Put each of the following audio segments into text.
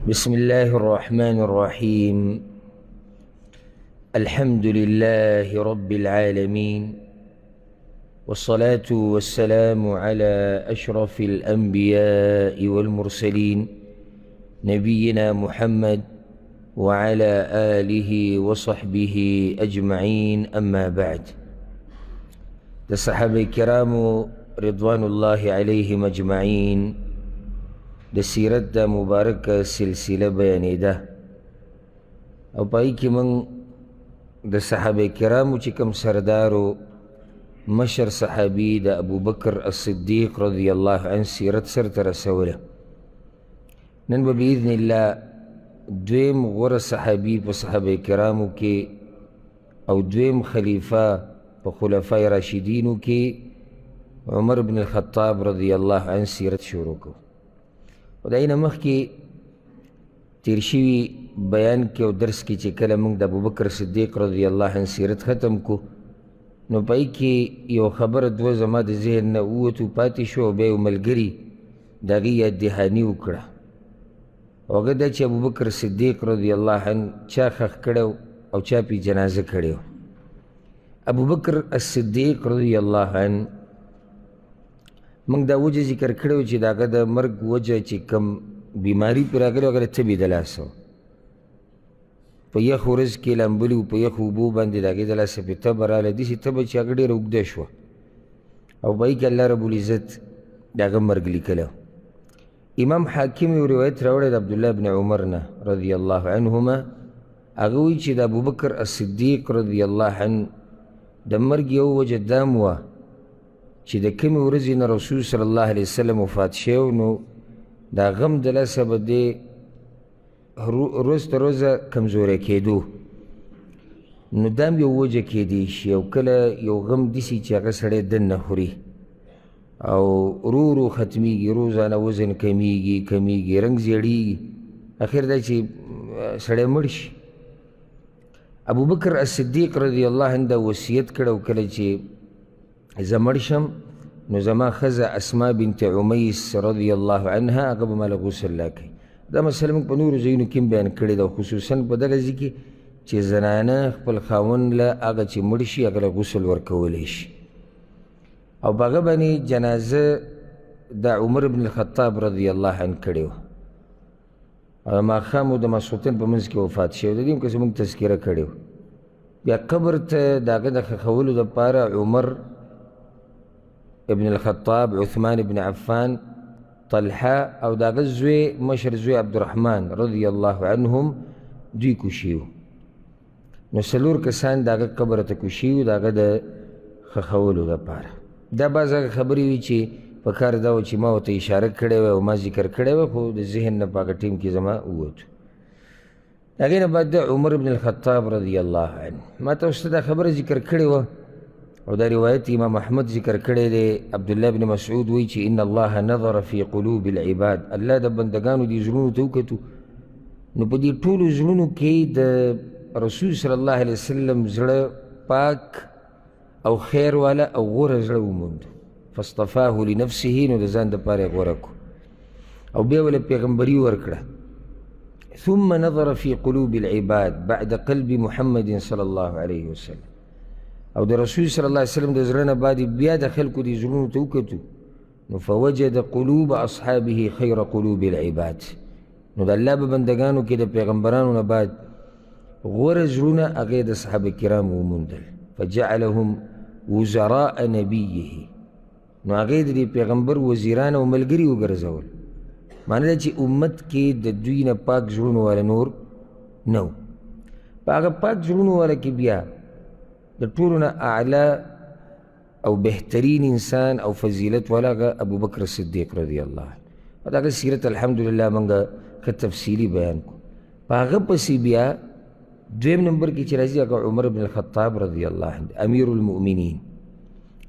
بسم الله الرحمن الرحيم. الحمد لله رب العالمين، والصلاة والسلام على أشرف الأنبياء والمرسلين نبينا محمد وعلى آله وصحبه أجمعين. أما بعد، الصحابة الكرام رضوان الله عليهم أجمعين د سیرت دا مبارک سلسله بیانی ده، او پای کی من د صحابه کرامو چې کم سردارو مشر صحابی د ابو بکر الصدیق رضی الله عنه سیرت سر ترسوله. نن به باذن الله دویم غوره صحابی په صحابه کرامو کې او دویم خلیفہ په خلفای راشدینو کې عمر بن الخطاب رضی الله عنه سیرت شروع کو. و دا اینا مخ کی تیر شوی بیان کی او درس کی چی کل منگ دا ابو بکر صدیق رضی اللہ عنہ سیرت ختم کو، نو پای کی یو خبر دو زما د ذهن نه ووتو پاتی شو، بیا یو ملګري د هغې یاد دهاني وکړه. هغه دا چې ابو بکر صدیق رضی الله عنه چا ښخ کړی او چا پې جنازه کړی و. ابو بکر الصدیق رضی الله عنه منگ دا وجه ذکر کړو چې دا هغه د مرګ وجه چې کم بیماری پې راغلی هغه د تبې د لاسه و. په یخ ورځ کې لامبلي و، په یخو اوبو باندې د هغې د لاسه پې تبه راغله، داسې تبه چې هغه ډېره اوږده شوه او په هغې کې الله رب العزت د هغه مرګ لیکلی. امام حاکم یو روایت راوړی د عبدالله بن عمر نه رضی الله عنهما، هغه وایي چې د ابوبکر الصدیق رضی الله عنه د مرګ یو وجه دام وه چې د کمې ورځې نه رسول صلی الله علیه وسلم وفات شوی، نو دا غم د لاسه به دی روز تر روزه کمزوری کېدو، نو دا هم یو وجه کېدی شي. او کله یو غم داسې چې هغه سړی دننه خوري او ورو ورو ختمیږي، روزانه وزن کمیږي، رنګ زیړیږي، اخر دا چې سړی مړ شي. ابوبکر الصدیق رضی الله عنه دا وصیت کړی، کله چې زه مړ شم نو زما ښځه اسما بنت عمیس رضی الله عنها هغه به ماله غسل راکوي. دا مسله موږ په نورو ځایونو کې هم بیان کړې ده، خصوصا په دغه ځای کې چې زنانه خپل خاوند له هغه چې مړ شي هغه له غسل ورکولی شي. او په هغه باندې جنازه د عمر بن الخطاب رضی الله عنه کړې وه. او ماښام او د ماسخوتن په منځ کې وفات شوی، د دې هم که موږ تذکره کړې وه. بیا قبر ته د هغه د ښخولو دپاره عمر ابن الخطاب، عثمان ابن عفان، طلحه او د هغه زوی مشر زوی عبدالرحمن رضی الله عنهم دوی کوشي وو. نو څلور کسان د هغه قبر ته کوشي وو د هغه د ښخولو دپاره. دا بعض هغه خبرې وي چې په کار دا و چې ما ورته اشاره کړې وه او ما ذکر کړی وه، خو د ذهن نه په هغه ټیم کې زما ووتو. د هغې نه بعد د عمر بن الخطاب رضی الله عنه ما ته اوس دا خبره ذکر کړې وه، او دا روایت امام احمد ذکر کړی دی. عبدالله بن مسعود وایي چې ان الله نظر فی قلوب العباد، الله د بندگانو دې زړونو ته وکتو، نو په دې ټولو زړونو کې د رسول صلی الله علیه وسلم زړه پاک او خیر والا او غوره زړه وموند، فاصطفاه لنفسه، نو د ځان دپاره یې غوره کړو او بیا وله پیغمبري ورکړه. ثم نظر في قلوب العباد بعد قلب محمد صلی الله علیه وسلم، او د رسول صلی الله علیه وسلم د زړه نه بعد بیا د خلکو دې زړونو ته وکتو، نو فوجد قلوب اصحابه خیر قلوب العباد، نو د الله په بندګانو کې د پیغمبرانو نه بعد غوره زړونه هغې د صحابه کرامو وموندل. فجعلهم وزراء نبیه، نو هغې د دې پیغمبر وزیران او ملګري وګرځول. معنی دا چې امت کې د دوی نه پاک زړونو والا نور نه و. په هغه پاک زړونو والا کې بیا د ټولو نه اعلی او بهترین انسان او فضیلت والا هغه ابوبکر صدیق رضی الله عنه. او د هغه سیرت الحمدلله موږ ښه تفصیلي بیان کړو. په هغه پسې بیا دویم نمبر کې چې راځي هغه عمر بن الخطاب رضی الله عنه امیر المؤمنین،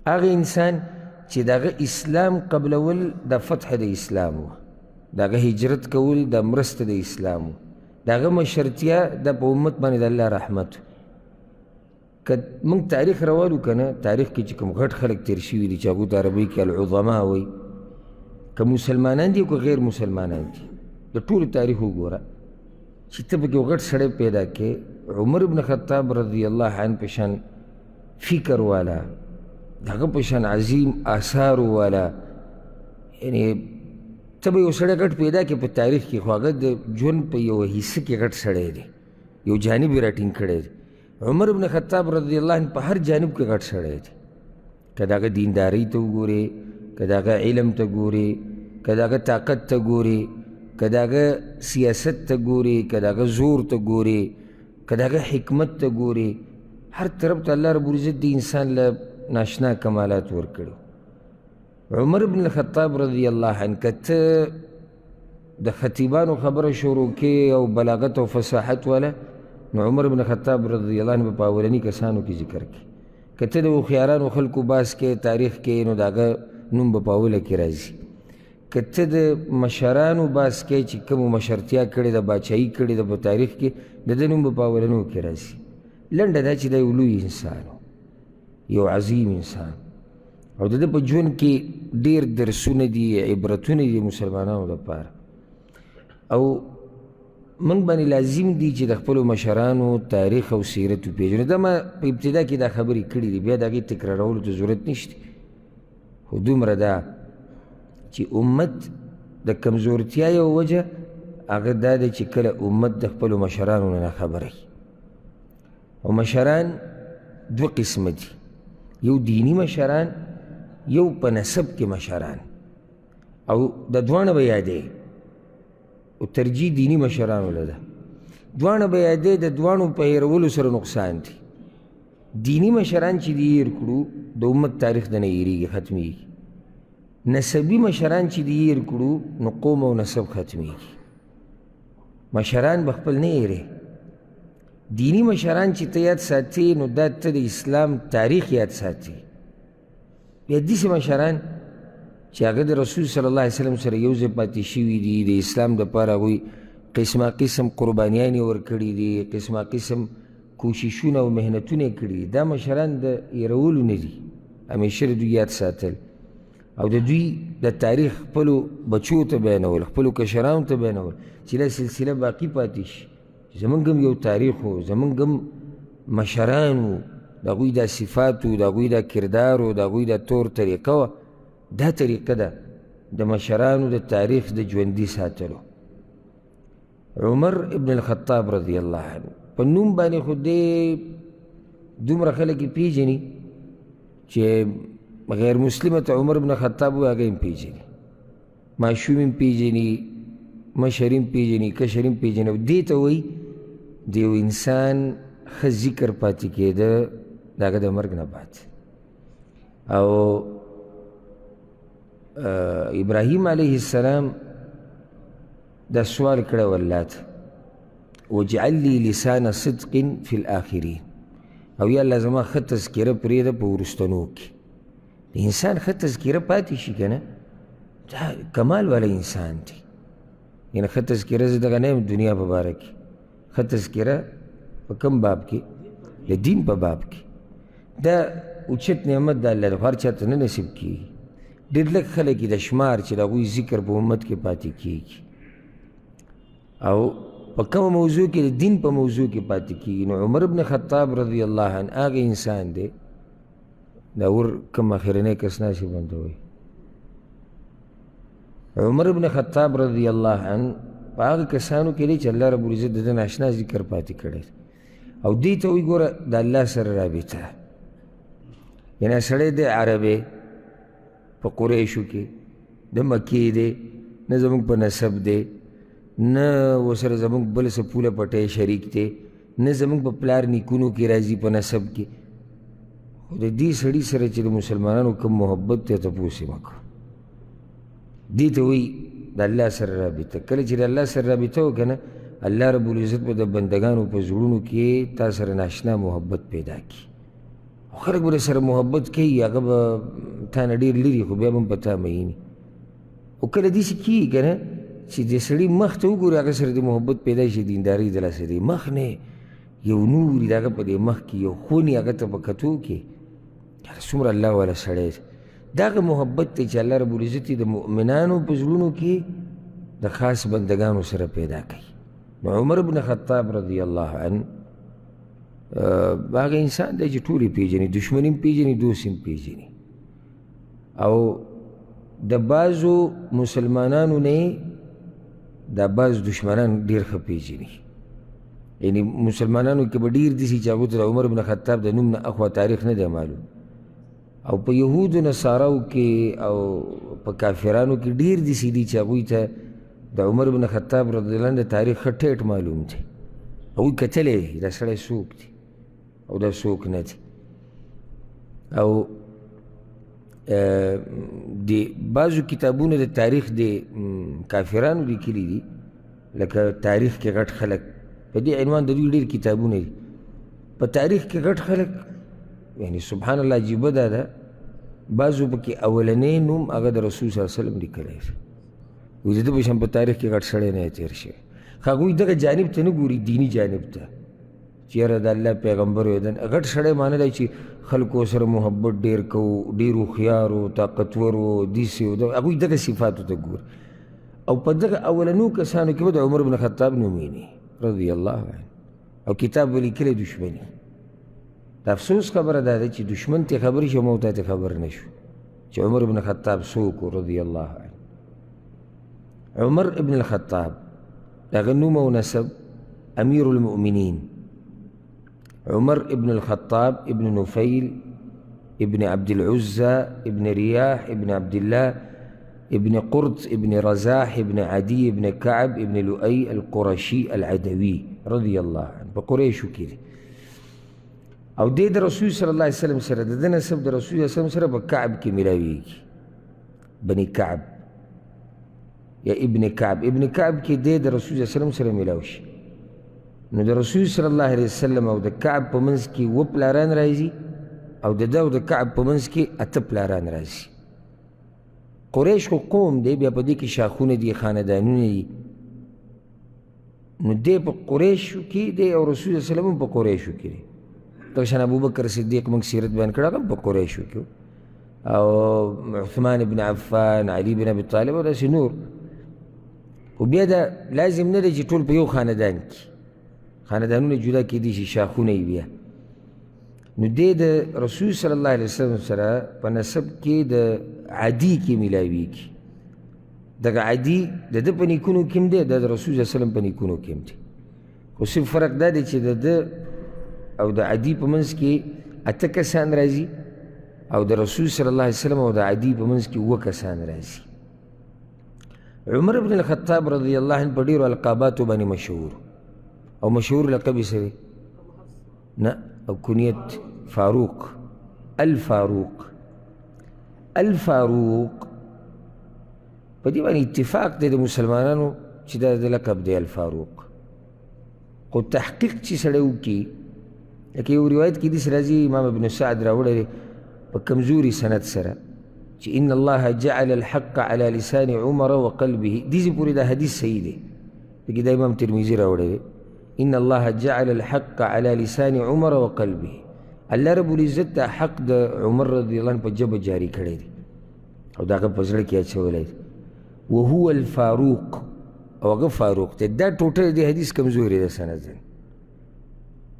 هغه انسان چې د هغه اسلام قبلول د فتح د اسلام و، د هغه هجرت کول د مرسته د اسلام و، د هغه مشرتیا د په امت باندې د الله رحمت. که موږ تاریخ راولو که نه، تاریخ کې چې کوم غټ خلک تیر شوي دي چې هغوی ته عربۍ کې العظما وایي، که مسلمانان دي او که غیر مسلمانان دي، د د ټولو تاریخ وګوره چې ته پکې یو غټ سړی پیدا کې عمر ابن خطاب رضی الله عنه په شان فکر والا د هغه په شان عظیم آثارو والا یعنې ته به یو سړی غټ پیدا کې په تاریخ کې خو هغه د ژوند په یو حصه کې غټ سړی دی یو جانب یې راټینګ کړی دی عمر ابن خطاب رضی الله عنه په هر جانب کې غټ سړی دی که د هغه دیندارۍ ته وګورې که د هغه علم ته ګورې که د هغه طاقت ته ګورې که د هغه سیاست ته ګورې که د هغه زور ته ګورې که د هغه حکمت ته ګورې هر طرف ته الله رب العزت د انسان له ناشنا کمالات ورکړي عمر ابن الخطاب رضی الله عنه که ته د خطیبانو خبره شروع کې او بلاغت او فصاحت والا نو عمر ابن خطاب رضی الله عنه په اولني کسانو کې ذکر کړي که ته د هوښیارانو خلکو باس کې تاریخ کې نو د هغه نوم به په اوله کې راځي که ته د مشرانو باس کې چې کومو مشرتیا کړې ده باچایي کړې ده په تاریخ کې د ده نوم به په اولنو کې راځي لنډه دا چې دا یو لوی انسان یو عظیم انسان او د ده په ژوند کې ډېر درسونه دي عبرتونه دي مسلمانانو دپاره او موږ باندې لازم دي چې د خپلو مشرانو تاریخ او سیرت وپېژنو دا ما په ابتدا کې دا خبرې کړي دي بیا د هغې تکرارولو ته ضرورت نشته خو دومره ده چې امت د کمزورتیا یو وجه هغه دا دی چې کله امت د خپلو مشرانو نه ناخبره وي او مشران دوه قسمه دي یو دینی مشران یو په نسب کې مشران او د دواړه به یادې او ترجیح دینی مشرانو له ده دواړه به یادې د دواړو په هېرولو سره نقصان دي دینی مشران چې دي هېر کړو د امت تاریخ د نه هېرېږي ختمیږي نسبی مشران چې دي هېر کړو نو قوم او نسب ختمیږي مشران به خپل نه هېرې دینی مشران چې ته یاد ساتي نو دا ته د اسلام تاریخ یاد ساتي بیا داسې مشران چې هغه د رسول صلی الله علیه وسلم سره یو ځای پاتې شوي دي د اسلام دپاره هغوی قسمه قسم قربانیانې ورکړي دي قسمه قسم کوششونه او محنتونه یې کړي دي دا مشران د هېرولو نه دي همیشه د دوی یاد ساتل او د دوی د تاریخ خپلو بچو ته بیانول خپلو کشرانو ته بیانول چې دا سلسله باقي پاتې شي زمونږ هم یو تاریخ و زمونږ هم مشران و د هغوی دا صفات و د هغوی دا کردار و د هغوی دا طور طریقه وه دا طریقه ده د مشرانو د تاریخ د ژوندي ساتلو عمر ابن الخطاب رضی الله عنه په نوم باندې خو دې دومره خلک یې پیژني چې غیر مسلمه ته عمر ابن خطاب وایي هغه هم پیژني ماشوم هم پیژني مشر هم پیژني کشر هم پیژني او دې ته وایي د یو انسان ښه ذکر پاتې کېده د هغه د مرګ نه بعد او ابراهیم علیه السلام دا سوال کړی و الله ته وجعل لي لسان صدق في الآخرين او یا الله زما ښه تذکره پرېږده په وروستنو کې د انسان ښه تذکره پاتې شي که نه دا کمال والا انسان دی یعنې ښه تذکره زه دغه نه یم دنیا په باره کې ښه تذکره په کوم باب کې د دین په باب کې دا اوچت نعمت د الله دی خو هر چا ته نه نصیب کېږي ډېر لږ خلک د شمار چې د هغوی ذکر په امت کې پاتې کېږي او په کومه موضوع کې د دین په موضوع کې پاتې کېږي نو عمر ابن خطاب رضی الله عنه هغه انسان دی دا ور کوم اخرنی کس ناشي بندوي عمر ابن خطاب رضی الله عنه په هغه کسانو کې دی چې الله رب العزت د ده ناشنا ذکر پاتې کړی او دې ته وایي ګوره د الله سره رابطه یعنې سړی دی عربی په قریشو کې د مکې دی نه زموږ په نسب دی نه ورسره زموږ بل څه پوله پټی شریک دی نه زموږ په پلار نیکونو کې راځي په نسب کې خو د دې سړي سره چې د مسلمانانو کوم محبت دی تپوس یې مه کوه دې ته وایي د الله سره رابطه کله چې د الله سره رابطه وکړه نه الله رب العزت به د بندګانو په زړونو کې تا سره ناشنا محبت پیدا کړي او خلک به سره محبت کوي هغه به تا نه ډېر لري خو بیا به هم په تا میني او کله داسې کېږي که نه چې د سړي مخ ته وګوري هغه سره د محبت پیدا شي دینداري د لاسه دی مخ نه یو نور د هغه په دې مخ کې یو خوني هغه ته په کتو کې یاره څومره الله والا سړی دی دا هغه محبت دی چې الله رب العزت د مؤمنانو په زړونو کې د خاص بندگانو سره پیدا کوي. نو عمر بن خطاب رضی الله عنه هغه انسان دی چې ټول یې پېژني، دشمن هم پېژني، دوست هم پېژني. او د بعضو مسلمانانو نه دا بعض دشمنان ډېر ښه پېژني. یعنی مسلمانانو کې به ډېر داسې چې هغو ته د عمر بن خطاب د نوم نه اخوا تاریخ نه دی معلوم، او په یهودو نصاراو کې او په کافرانو کې ډېر داسې دي چې هغوی ته د عمر بن خطاب رضی الله عنه د تاریخ ښه ټیټ معلوم دی. هغوی کتلی دی دا سړی څوک دی او دا څوک نه دی. او د بعضو کتابونو د تاریخ د کافرانو لیکلي دي، لکه تاریخ کې غټ خلک، په دې عنوان د دوی ډېر کتابونه دي. په تاریخ کې غټ خلک یعنی سبحان الله عجیبه دا ده، بعضو پکې اولنی نوم هغه د رسول صلی الله علیه وسلم لیکلی دی. وایي د ده په شان په تاریخ کې غټ سړی نه تېر شوی. خو هغوی دغه جانب ته نه ګوري، دیني جانب ته، چې یاره د الله پیغمبر وی غټ سړی معنی دی چې خلکو سره محبت ډېر کوو، ډېر هوښیار و، طاقتور و، داسې و. هغوی دغه صفاتو ته ګوري. او په دغه اولنو کسانو کې به د عمر بن خطاب نوم ویني رضی الله عنه. او کتاب به لیکلی دشمني. د افسوس خبره دا ده چې دشمن ته خبرې شو، موږ ته خبر نه شو چې عمر بن خطاب څوک و رضی الله عنه. عمر ابن الخطاب هغه نوم او نسب امیر المؤمنین عمر ابن الخطاب ابن نفيل ابن عبد العزى ابن رياح ابن عبد الله ابن قرط ابن رزاح ابن عدي ابن كعب ابن لؤي القرشي العدوي رضي الله عنه. بقريش كده. او دې د رسول صلی الله علیه وسلم سره د ده نسب د رسول صلی الله علیه وسلم سره په کعب کې ملاویږي. بني کعب یا ابن کعب. ابن کعب کې دې د رسول صلی الله علیه وسلم سره ملاو شي. نو د رسول صلی الله علیه وسلم او د کعب په منځ کې اووه پلاران راځي، او د ده او د کعب په منځ کې اته پلاران راځي. قریش خو قوم دی، بیا په دې کې شاخونه دي، خاندانونه دي. نو دی په قریشو کې دی او رسول صلی الله علیه وسلم هم په قریشو کې دی. دغه شان ابوبکر صدیق موږ سیرت بیان کړی، هغه هم په قریشو کې او عثمان بن عفان، علي بن ابي طالب او داسې نور. خو بیا دا لازم نه دی چې ټول په یو خاندان کې، خاندانونه جدا کېدي شي، شاخونه یې بیا. نو دی د رسول صلی الله علیه وسلم سره په نسب کې د عدي کې میلاویږي. دغه عدي د ده په نیکونو کې هم دی، د رسول صلی الله علیه وسلم په نیکونو کې هم دی. خو صرف فرق دا دی چې د ده او د عدي په منځ کې اته کسان راځي، او د رسول صلی الله علیه وسلم او د عدي په منځ کې اووه کسان راځي. عمر بن الخطاب رضی الله عنه په ډېرو القاباتو باندې مشهور، او مشهور لقب یې څه دی؟ نه، او کنیت فاروق. الفاروق. الفاروق په دې باندې اتفاق دی د مسلمانانو چې دا د لقب دی الفاروق. خو تحقیق چې سړی وکړي، لکه یو روایت کې داسې راځي، امام ابن سعد راوړی دی په کمزوري سند سره، چې ان الله جعل الحق على لسان عمر وقلبه. دېسې پورې دا حدیث صحیح دی، لکه دا امام ترمذي راوړی دی. ان الله جعل الحق على لسان عمر وقلبه. الله رب العزت دا حق د عمر رضی الله عنه په ژبه جاري کړی دی او د هغه په زړه کې اچولی دی. وهو الفاروق، او هغه فاروق دی. دا ټوټه د حدیث کمزوري ده سندن.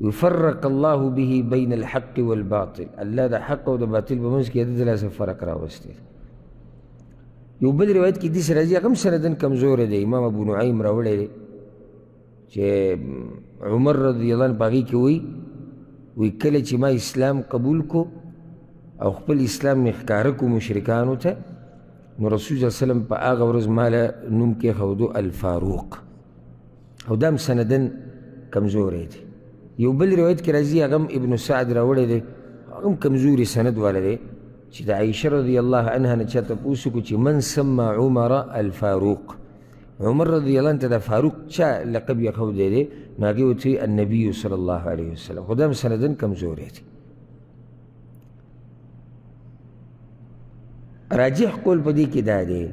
يفرق الله به بين الحق والباطل. الله دا حق او د باطل په منځ کې د دلاسه فرق راوستی. یو بل روایت کې داسې راځي، هغه هم سندن کمزوری دی، امام ابو نعیم راوړی دی، چې عمر رضی الله عنه په هغې کې وایي کله چې ما اسلام قبول کو او خپل اسلام مې ښکاره کو مشرکانو ته، نو رسول صلی الله علیه وسلم په هغه ورځ ماله نوم کېښودو الفاروق. او دا هم سندن کمزوری دی. یو بل روایت کې راځي، هغه هم ابن سعد راوړی دی، هغه هم کمزوري سند والا دی، چې د عایشه رضی الله عنها نه چا تپوس وکړو چې من سمى عمر الفاروق. عمر رضی الله عنه ته د فاروق چا لقب یې دی؟ نو هغې ورته وایي النبي صلی الله علیه وسلم. خو دا هم سندن کمزوری دی. راجح قول په دې کې دا دی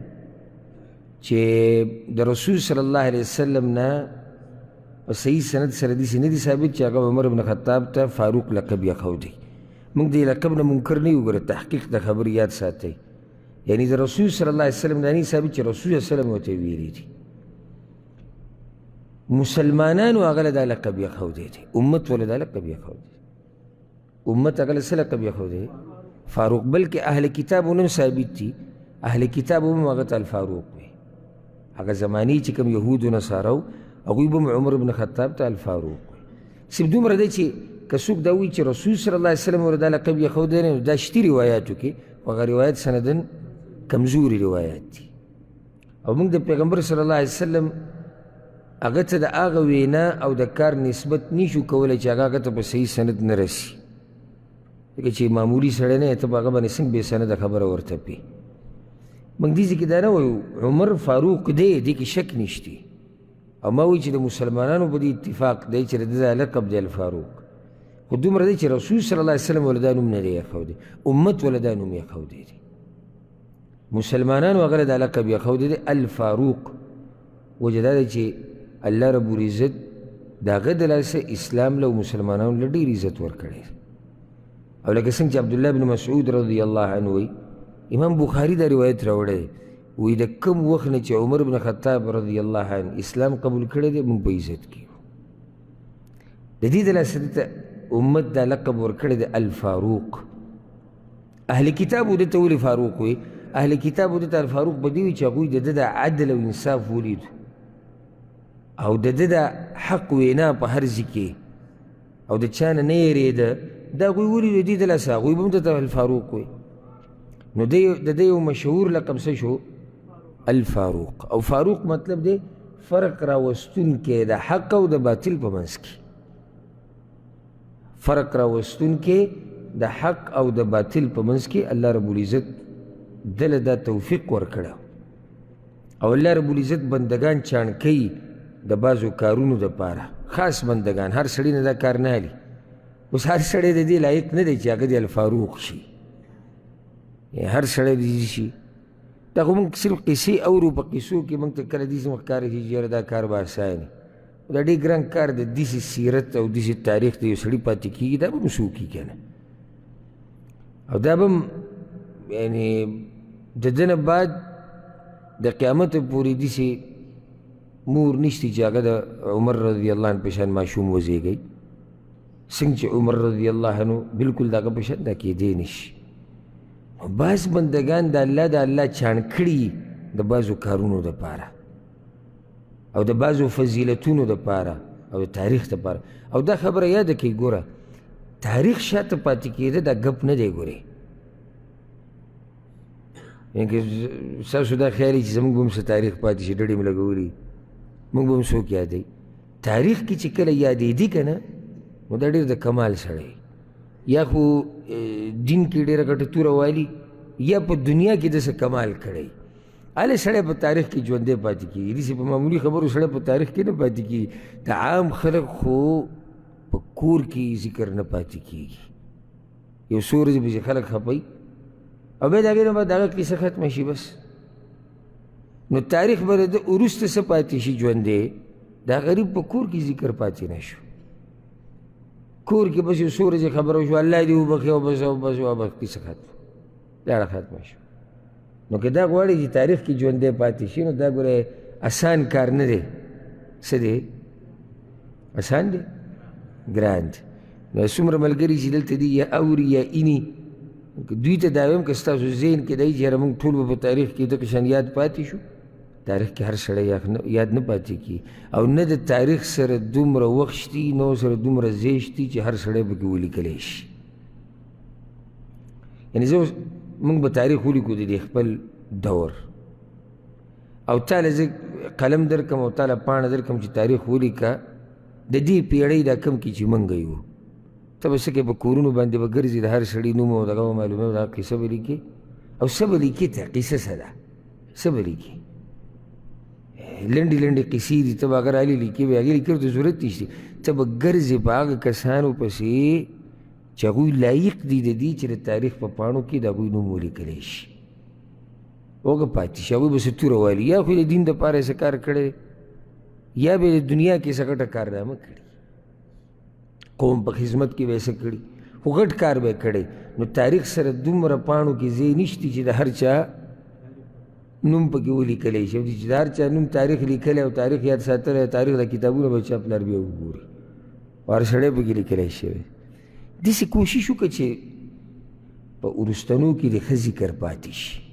چې د رسول صلی الله علیه وسلم نه په صحیح سند سره داسې نه دي ثابت چې هغه عمر بن خطاب ته فاروق لقب یې. موږ دې لقب نه منکر نه یو، ګوره تحقیق د خبرې یاد ساتئ. یعنی د رسول صلی الله علیه وسلم نه نه ثابت چې رسول صلی الله علیه وسلم ورته ویلي دي. مسلمانانو هغه له دا لقب یښودی دی، امت ولې دا لقب یښودی، امت هغه له څه لقب یښودی فاروق. بلکې اهل کتاب هم ثابت دي، اهل کتاب هم هغه ته الفاروق وي، هغه زمانې چې کوم یهود و نصارو هغوی به هم عمر بن خطاب ته الفاروق وي. صرف دومره دی چې که څوک دا وایي چې رسول صلی الله علیه وسلم ورته دا لقب یښودی دی، نو دا شتي روایاتو کې هغه روایت سندن کمزوري روایات دي. او موږ د پیغمبر صلی الله علیه وسلم هغه ته د هغه وینا او د کار نسبت نشو کولی چې هغه ته په صحیح سند نه رسي، ځکه چې معمولي سړی نه یې ته په هغه باندې څنګه بې سنده خبره ورته پې. موږ دې ځای کې دا نه وایو عمر فاروق دی، دې کې شک نشتی، او ما وایي چې د مسلمانانو په دې اتفاق دی چې د ده لقب دی الفاروق، خو دومره دی چې رسول صلی الله علیه وسلم ولې دا نوم نه دی یښودی، امت ولې دا نوم یښودی دی. مسلمانانو هغه له دا لقب یښودی دی الفاروق. وجه دا دی چې الله رب العزت د هغه د لاسه اسلام له مسلمانانو له ډېر عزت ورکړی. او لکه څنګه چې عبدالله بن مسعود رضی الله عنه وایي، امام بخاري دا روایت راوړی دی، وایي د کوم وخت نه چې عمر بن خطاب رضی الله عنه اسلام قبول کړی دی موږ په عزت کې یو. د دې د لاسه دته امت دا لقب ورکړی دی الفاروق. اهل کتابو دته ولې فاروق وایي؟ اهل کتابو دته الفاروق به دې وي چې هغوی د ده د عدل او انصاف ولیدو او د ده د حق وینا په هر ځای کې او د چا نه نه یېرېده، دا هغوی ولیدو دې د لاسه هغوی به هم دته الفاروق وایي. نو د ده یو مشهور لقب څه شو؟ الفاروق. او فاروق مطلب دی فرق راوستونکی د حق او د باطل په منځ کې، فرق راوستونکی د حق او د باطل په منځ کې الله رب العزت دله دا توفیق ورکړه. او الله رب العزت بندگان چاڼ کوي د بعضو کارونو دپاره، خاص بندگان، هر سړي نه دا کار نه هلي. اوس هر سړی د دې لایق نه دی چې هغه د الفاروق شي، هر سړی دې شي. دا خو موږ صرف قصې اورو، په قصو کې موږ ته کله داسې ښکاره شي چې یاره دا کار به اسان وي. دا ډېر ګران کار د داسې سیرت او داسې تاریخ د یو سړي پاتې کېږي، دا به هم څوکي که نه. او دا به هم یعنې د ده نه بعد د قیامته پورې داسې مور نشتی چې هغه د عمر رضی الله عنه په شان ماشوم وزېږئ، څنګه چې عمر رضی الله عنه بلکل د هغه په شان دا کېدی نشي. بعض بندگان د الله چاڼ کړي د بعضو کارونو دپاره او د بعضو فضیلتونو دپاره او د تاریخ دپاره. او دا خبره یاده کړئ، ګوره تاریخ شاته پاتې کېده دا ګپ نه دی. ګورئ یعنې ستاسو دا خیال چې زموږ به هم څه تاریخ پاتې شي، ډډې مې لګولي، موږ به هم څوک یادوي. تاریخ کې چې کله یادېدي که نه نو دا ډېر د کمال سړی، یا خو دین کې ډېره ګټه توره والي، یا په دنیا کې داسې کمال کړی. هلې سړی په تاریخ کې ژوندی پاتې کېږي، داسې په معمولي خبرو سړی په تاریخ کې نه پاتې کېږي. د عام خلک خو په کور کې ذکر نه پاتې کېږي، یو څو ورځې پسې خلک خپوي او بیا د هغې نه بعد د هغه کیسه ختمه شي بس. نو تاریخ به د وروسته څه پاتې شي ژوندی، دا غریب په کور کې ذکر پاتې نه شو. کور کې بس یو څو ورځې خبره وشوه، الله دې وبخښي او بس او بس او بس کیسه ختمه، لاړه ختمه شو. نو که دا غواړي چې تاریخ کې ژوندی پاتې شي نو دا ګوره اسان کار نه دی. څه دی؟ اسان دی؟ ګران دی. نو څومره ملګري چې دلته دي یا اوري یا ایني، دوی ته دا وایم که ستاسو ذهن کې دی چې یاره موږ ټول به په تاریخ کې دغه شان یاد پاتې شو، تاریخ کې هر سړی یاد نه پاتې کېږي، او نه د تاریخ سره دومره وخت شتي، نه سره دومره ځای شتي چې هر سړی پکې ولیکلی شي. یعنې زه موږ به تاریخ ولیکو د دې خپل دور، او تاله زه قلم درکم او تاله پاڼه درکم چې تاریخ ولیکه د دې پیړۍ دا کم کې چې موږ یو. ته به څه کوې، په کورونو باندې به ګرځي، د هر سړي نوم او دغه به معلوموي، دغه قصه به لیکې او څه به لیکې، ته قصه څه ده، څه به لیکې. لنډې لنډې قصې دي، ته به اگر هلې لیکې به هغې لیکلو ته ضرورت نشته. ته به ګرځې په هغه کسانو پسې چې هغوی لایق دي د دې چې د تاریخ په پاڼو کې د هغوی نوم ولیکلی شي، هغه پاتې شي. هغوی به څه توره والي، یا خو د دین دپاره یې څه کار کړی، یا به د دنیا کې څه ګټه کارنامه کړي، قوم په خدمت کې به یې څه کړي، خو غټ کار به یې کړی. نو تاریخ سره دومره پاڼو کې ځای نشتی چې د هر چا نوم پکې ولیکلی شي چې د هر چا نوم تاریخ لیکلی او تاریخ یاد ساتلی تاریخ د کتابونه به چا پلار بیا وګوري او هر سړی پکې لیکلی شوی داسې کوشش وکړه چې په وروستنو کې د ښه ذکر پاتې شي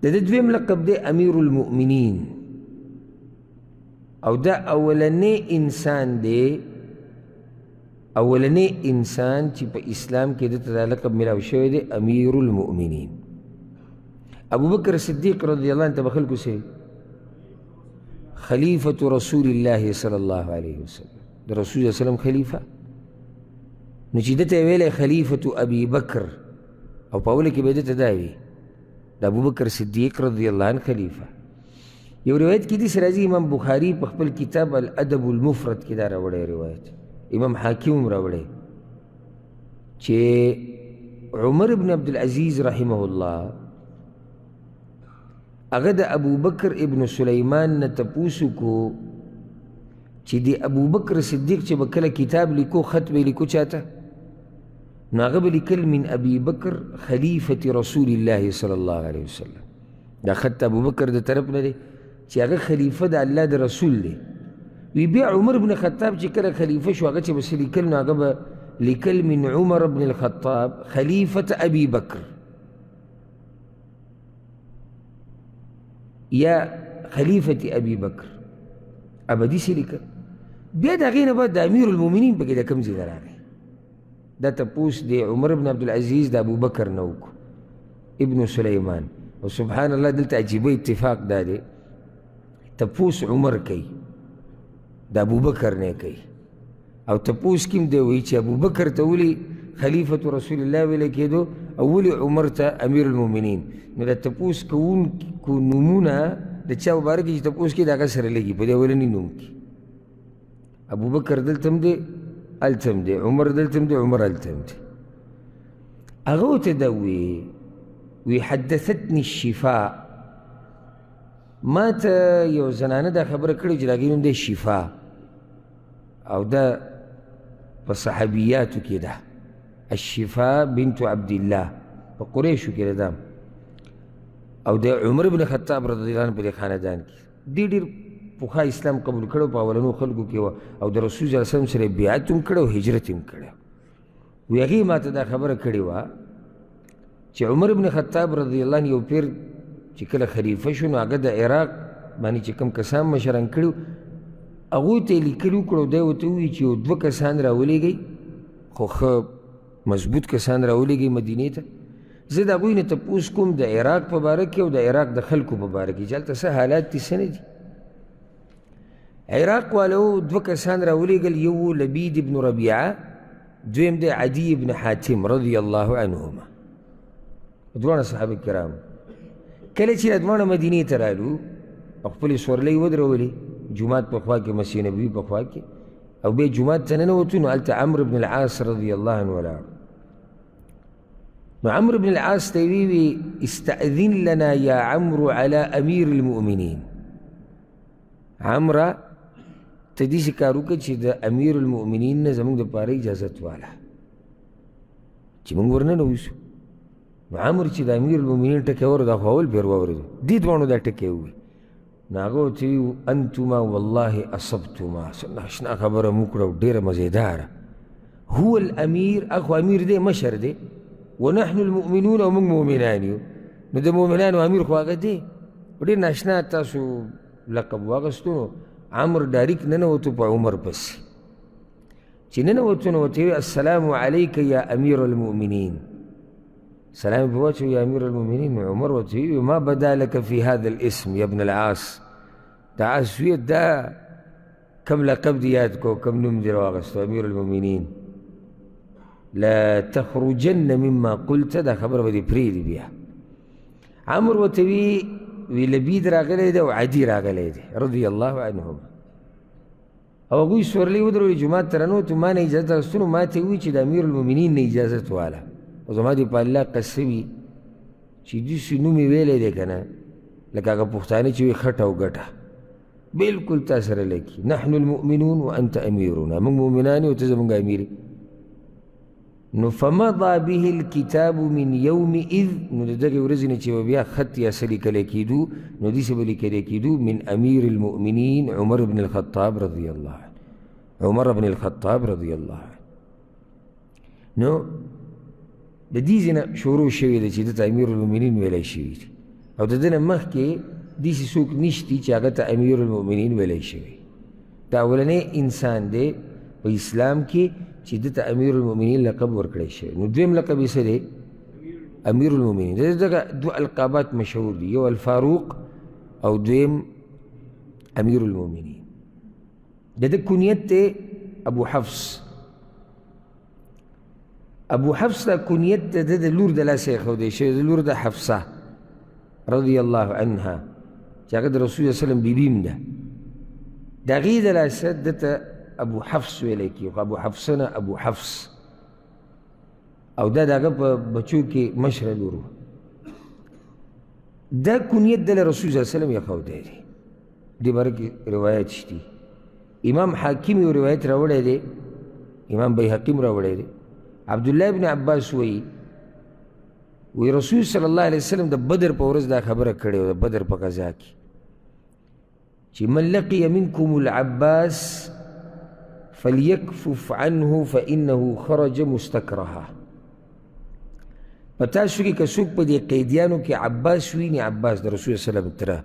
د ده دویم لقب دی امیر المؤمنین او دا اولنی انسان دی اولنی انسان چې په اسلام کې دته دا لقب ملاو شوی دی امیر المؤمنین ابو بکر صدیق رضی اللہ عنہ ته به خلکو سي خلیفة رسول الله صلی الله علیه وسلم د رسول الله وسلم خلیفه نو چې دته یې ویلی خلیفة ابي بکر او په اوله کې به دته دا وي د ابو بکر صدیق رضی اللہ عنہ خلیفه یو روایت کې داسې راځي امام بخاري په خپل کتاب الادب المفرد کې دا راوړی روایت امام حاکم هم راوړی چې عمر بن عبدالعزیز رحمه الله هغه د ابو بکر ابن سلیمان نه تپوس وکړو چې د ابو بکر صدیق چې به کله کتاب لیکو خط به لیکو چاته نو هغه به لیکل من ابي بکر خلیفة رسول الله صلی الله علیه وسلم دا خط ابو بکر د طرف نه دی چې هغه خلیفه د الله د رسول دی وی بیا عمر بن خطاب چې کله خلیفه شو هغه چې بس لیکل نو هغه به لیکل من عمر بن الخطاب خلیفة ابي بکر یا خلیفة ابي بکر ابدي سي لیکل بیا د هغې نه بعد د امیر المؤمنین پکې د کوم ځای نه راغی دا تپوس د عمر بن عبدالعزیز د ابو بکر نه وکړو ابن سلیمان او سبحان الله دلته عجیبه اتفاق دا دی تپوس عمر کوي د ابو بکر نه کوي او تپوس کیم دی وایي چې ابو بکر ته ولې خلیفة رسول الله ویلی کېدو او ولې عمر ته امیر المؤمنین نو د تپوس کوونکو نومونه د چا مبارک چې تپوس کې د هغه سره لګي په دې اولني نوم کې ابو بکر دلته هم دی هلته هم دی عمر دلته هم دی عمر هلته هم دی هغه ورته دا وی حدثتني الشفاء ما ته یو زنانه دا خبره کړې چې د هغې نوم دی شفا او دا په صحابیاتو کې ده الشفا بنت عبدالله په قریشو کې ده او د عمر بن خطاب رضی الله عنه په دې خاندان کې ډېر پخوا اسلام قبول کړو په اولنو خلکو کې وه او د رسول صلی الله علیه وسلم سره بیعت هم کړی او هجرت هم کړی وی هغې ما ته دا خبره کړې وه چې عمر بن خطاب رضی الله عنه یو پیر چې کله خلیفه شو نو هغه د عراق باندې چې کوم کسان مشران کړي هغوی ته یې لیکلي وکړو دی ورته ووایي چې یو دوه کسان راولېږئ خو ښه مضبوط کسان راولېږئ مدینې ته زه د هغوی نه تپوس کوم د عراق په باره کې او د عراق د خلکو په باره کې چې هلته څه حالات دي څه نه دي عراق والو دوه کسان راولېږل یو لبید ابن ربیعه دویم دی عدي ابن حاتم رضی الله عنهما دواړه صحابه کرام کله چې دواړه مدینې ته رالو خپلې سورلۍ ودرولې جومات په خوا کې مسجد نبوي په خوا کې او بیا جومات ته ننوتو نو هلته عمرو بن العاص رضی الله عنه ولاړ نو عمرو بن العاص ته یې وی استأذن لنا یا عمرو على امیر المؤمنین عمره ته داسې کار وکړه چې د امیر المؤمنین نه زموږ دپاره اجازت واله چې موږ ورننوځو نو عمر چې د امیر المؤمنین ټکی واورېد دا خو اول پیر واورېدو دې دواړو دا ټکی ووایي نو هغه ورته وي انتما والله اصبتما اشنا خبره مو کړه او ډېره مزېداره هو الامیر اخو امیر دی مشر دی ونحن المؤمنون او موږ مؤمنان یو نو د مؤمنانو امیر خو هغه دی ډېر ناشنا تاسو لقب واخیستو نو عمر ډایرکټ ننوتو په عمر پسې چې ننوتو نو ورته وي السلام علیک یا امیر المؤمنین سلام په واچو یا امیر المؤمنین عمر ورته وي ما بدا لك في هذا الاسم يا ابن العاص دا عاص وي دا کم لقب دی یاد کو کم نوم دی راواخیستو امیر المؤمنین لا تخرجن مما قلت دا خبره به دې پرېږدي بیا عمر ورته وی لبید راغلی دی او عدي راغلی دی رضی الله عنهما او هغوی سورلۍ ودرولې جومات ته رانوتو ما نه اجازت اخیستو نو ما ته یې ووایي چې د امیر المؤمنین نه اجازت واله او زما دې په الله قسم وي چې داسې نوم یې ویلی دی که نه لکه هغه پښتانه چې وي خټه او ګټه بلکل تا سره لګي نحن المؤمنون وانت امیرنا موږ مؤمنان یو ته زموږ امیر نو فمضى به الكتاب من يوم اذ نو دغه ورځې نه چې بیا خط یا څه لیکلی کېدو نو داسې به لیکلی کېدو من امیر المؤمنین عمر بن الخطاب رضی الله عنه. عمر بن الخطاب رضی الله عنه نو د دې ځای نه شروع شوې ده چې دته امیر المؤمنین ویلی شوي دي او د ده نه مخکې داسې څوک نشتي چې هغه ته امیر المؤمنین ویلی شوي. دا اولنی انسان دی په اسلام کې چې دته امیر المؤمنین لقب ورکړی شوی. نو دویم لقب یې څه دی؟ امیر المؤمنین. دغه دوه القابات مشهور دي، یو الفاروق او دویم امیر المؤمنین. د ده کنیت دی ابو حفص. ابو حفص دا کنیت د ده د لور د لاسه ایښودی شوی، د لور د حفصه رضی الله عنها چې هغه د رسول صلی الله علیه وسلم بیبیم ده، د هغې د لاسه دته ابو حفص ویلی کېږي. ابو حفص نه ابو حفص، او دا د هغه په بچو کې مشره لور وه. دا کنیت ده له رسول صلی الله علیه وسلم ایښودی دی. دې باره کې روایت شتي. امام حاکم یو روایت راوړی دی، امام بیهقي راوړی دی. عبدالله ابن عباس وی رسول صلی الله علیه وسلم د بدر په ورځ دا خبره کړې وه، د بدر په غزا کې، چې من لقي منکم العباس فلیکفف عنه فانه خرج مستکرها. په تاسو کې که څوک په دې قیدیانو کې عباس ویني، عباس د رسول صلی الله علیه وسلم تره،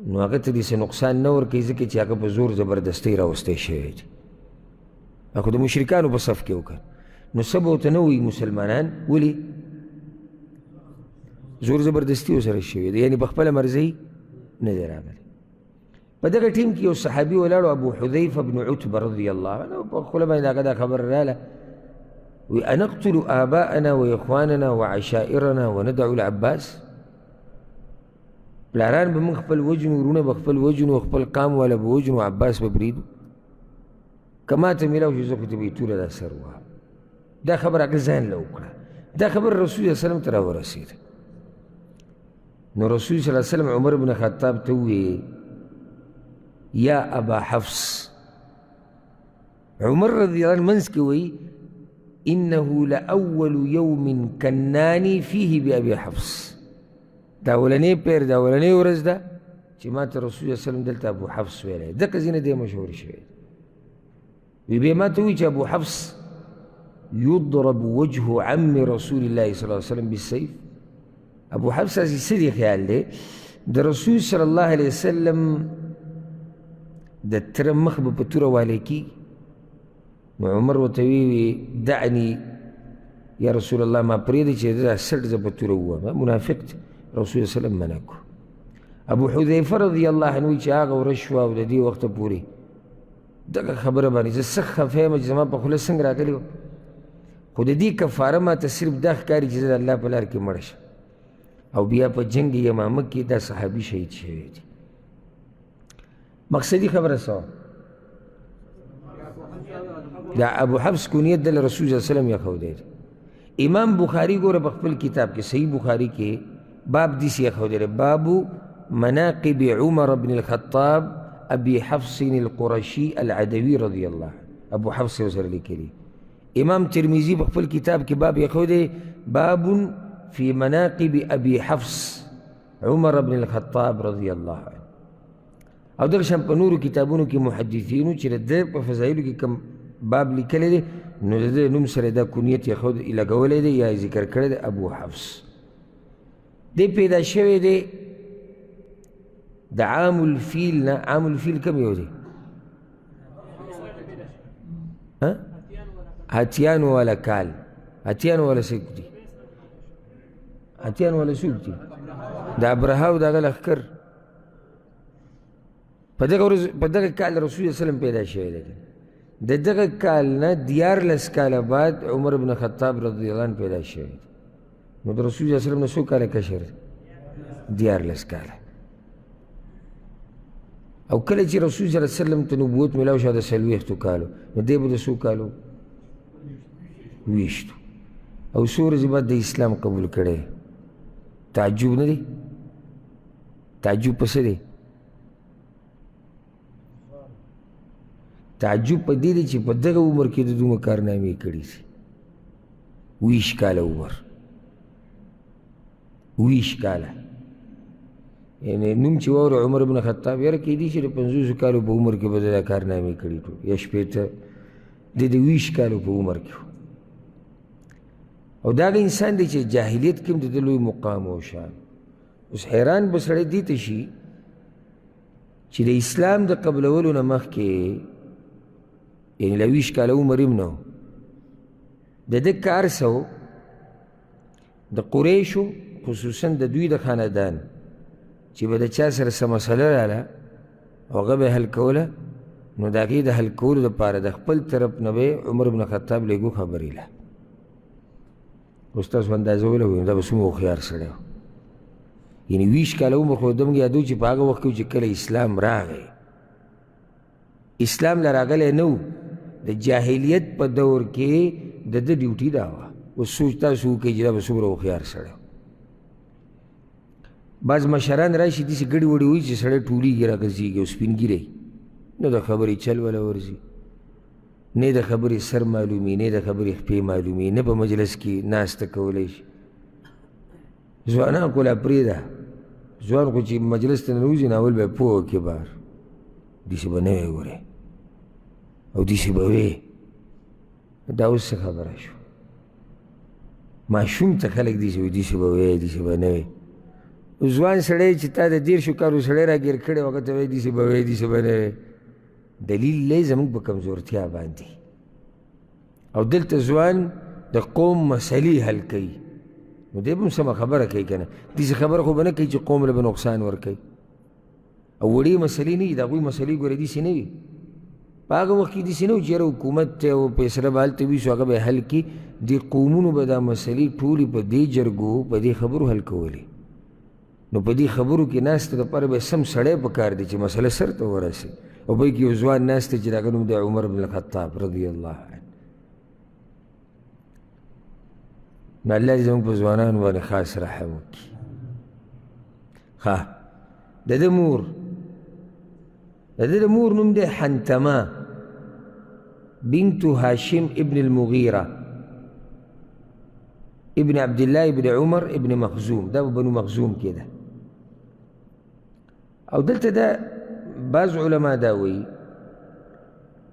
نو هغه ته داسې نقصان نه ورکوي ځکه چې هغه په زور زبردستۍ راوستی شوی دی. خو د مشرکانو په صف کې وکړ نو څه به ورته نه وایي مسلمانان، ولې؟ زور زبردستي ورسره شوې ده، یعنې په خپله مرضۍ نه دی راغلی. په دغه ټیم کې یو صحابي ولاړو، ابو حذیفه بن عتبه رضی الله عنه، په خوله باندې هغه دا خبره راله، وی انقتل آباءنا واخواننا وعشائرنا وندع العباس. پلاران به موږ خپل وجنو، ورونه به خپل وجنو، خپل قام والا به وجنو، عباس به پرېږدو. که ماته میلاو شي زه خو ته به یې توره دا سر وهم. دا خبر هغه ځان له وکړه. دا خبر رسول صلی الله علیه وسلم ته راورسېده. نو رسول صلی الله علیه وسلم عمر بن خطاب ته وویل یا ابا حفص. عمر رضی الله عنه منځ کې وایي انه لاول یوم کنانی فیه بابي حفص. دا اولنی پیر، دا اولنی ورځ ده چې ما ته رسول صلی الله علیه وسلم دلته ابو حفص ویلی. دغه ځینې دی مشهور شوی. وی بیا ما ته وایي چې ابو حفص يضرب وجه عم رسول الله صلی الله علیه وسلم بالسيف. ابو حفص هسې څه دی خیال دی د رسول صلی الله علیه وسلم د تره مخ به په توره والی کېږي. نو عمر ورته وی دعني یا رسول الله ما پرېږدې چې دا سټ زه په توره ووهم. منافق دی. رسول صلی الله علیه وسلم منع کړو. ابو حذیفه رضی الله عنه وایي چې هغه ورځ شوه او د دې وخته پورې دغه خبره باندې زه سخت خفه یم چې زما په خوله څنګه راغلې وه، خو د دې کفاره ما ته صرف دا ښکاري چې زه د الله په لار کې مړه شم. او بیا په جنگ یمامه کې دا صحابي شهید شوی دی. مقصدي خبره څه وه؟ دا ابو حفص کنیت د رسول صلی الله علیه وسلم ایښودی دی. امام بخاري ګوره په خپل کتاب کې صحیح بخاري کې باب داسې ایښودی دی، باب مناقب عمر بن الخطاب ابي حفص القرشي العدوي رضی الله عنه. ابو حفص یې ورسره لیکلي. امام ترمذي په خپل کتاب کې باب ایښودی باب فی مناقب ابي حفص عمر بن الخطاب رضی الله عنه. او دغه شان په نورو کتابونو کې محدثینو چې د ده په فضایلو کې کوم باب لیکلی دی نو د ده نوم سره دا کنیت یې لګولی دی یا ذکر کړی دی ابو حفص. دی پیدا شوی دی د عام الفیل نه. عام الفیل کوم یو دی؟ هاتیانو والا کال. هاتیانو والا څوک دي؟ هاتیانو والا څوک دي؟ د ابرهه او د هغه لښکر. په دغه کال رسول صلی الله علیه وسلم پیدا شوی دی. د دغه کال نه 14 کاله بعد عمر بن خطاب رضی الله عنه پیدا شوی دی. نو د رسول صلی الله علیه وسلم نه څو کاله کشر دی؟ 14 کاله. او کله چې رسول صلی الله علیه وسلم ته نبوت میلاو شو د 40 کالو، نو دی به د څو کالو؟ 20. او څو ورځې بعد د اسلام قبول کړی. تعجب نه دی؟ تعجب په څه دی؟ تعجب په دې دی چې په دغه عمر کې د دومره کارنامې کړي دي. 20 کاله عمر، 20 کاله. یعنی نوم چې واوري عمر بن خطاب، یاره کیدای شي د 50 کالو په عمر کې به د دا کارنامې کړي ټول، یا شپېته، د 20 کالو په عمر کې. او دا انسان دی چې جاهلیت کې هم د ده لوی مقام او شان. اوس حیران به سړی دې ته شي چې د اسلام د قبلولو نه مخکې، یعنی له 20 کاله عمر هم نه و، د ده کار څه و؟ د قریشو خصوصا د دوی د خاندان چې به د چا سره څه مسله راله او هغه به حل کوله، نو د هغې د حل کولو دپاره د خپل طرف نه به عمر بن خطاب لږو خبرې له. اوس تاسو اندازه ولګوئ دا به څومره هوښیار سړی و. یعنې 20 کاله عمر خو د موږ یادو چې په هغه وخت کې چې کله اسلام راغی، اسلام له راغلی نه و، د جاهلیت په دور کې د ده ډیوټي دا وه. اوس سوچ تاسو وکړئ چې دا به څومره هوښیار سړی و. بعض مشران راشي داسې ګډې وډې وایي چې سړی ټولیږي راګرځېږي او سپین ګیری، نه د خبرې چل وله ورځي، نه د خبرې سر معلومي، نه د خبرې خپې معلومي، نه په مجلس کې ناسته کولی شي. ځوانان خو لا پرېږده، ځوان خو چې مجلس ته ننوځي نو اول به یې پوه کړي بار داسې به نه وی ګورې او داسې به وې. دا اوس څه خبره شو؟ ماشوم ته خلک داسې وایي داسې به وې داسې به نه وې. ځوان سړی چې تا د 13 کالو سړی راګیر کړی و هغه ته وایي داسې به وې داسې به نه وې. دلیل دی زموږ په کمزورتیا باندې. او دلته ځوان د قوم مسلې حل کوي، نو دی به هم سمه خبره کوي که نه؟ داسې خبره خو به نه کوي چې قوم له به نقصان ورکوي. او وړې مسلې نه وي، د هغوی مسلې ګوره داسې نه وي. په هغه وخت کې داسې نه و چې یاره حکومت دی او فیصله به هلته وي، سو هغه به یې حل کړي. دې قومونو به دا مسلې ټولې په دې جرګو په دې خبرو حل کولې. نو په دې خبرو کې ناسته دپاره به سم سړی په کار دی چې مسله سر ته ورسي. او بای کې یو ځوان ناست دی چې د هغه نوم دی عمر بن الخطاب رضی الله عنه. نو الله دې زموږ په ځوانانو باندې خاص رحم وکړي. ښه، د ده مور، د ده د مور نوم دی حنتمه بنت هاشم ابن المغیره ابن عبدالله ابن عمر ابن مخزوم. دا بنو مخزوم کې ده. او دلته ده بعض علما دا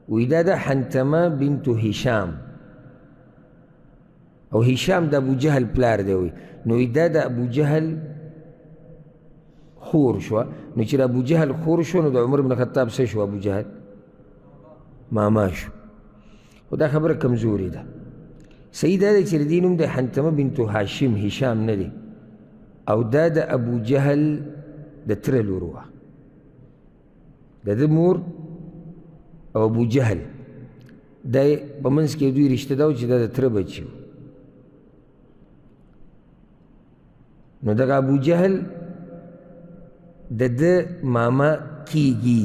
وی دا ده حنتمه بنت هشام، او هشام د ابو جهل پلار دی وی. نو دا د ابو جهل خور شوه. نو چې د ابو جهل خور شو نو د عمر بن خطاب څه شو؟ ابو جهل ماما شو. خو دا خبره کمزوري ده. صحیح دا دی چې د دې نوم دی حنتمه بنت هاشم، هشام نه دی. او دا د ابو جهل د تره لور وه. د ده مور او ابو جهل دا په منځ کې دوی رشته ده چې دا د تره بچي و. نو دغه ابو جهل د ده ماما کیږي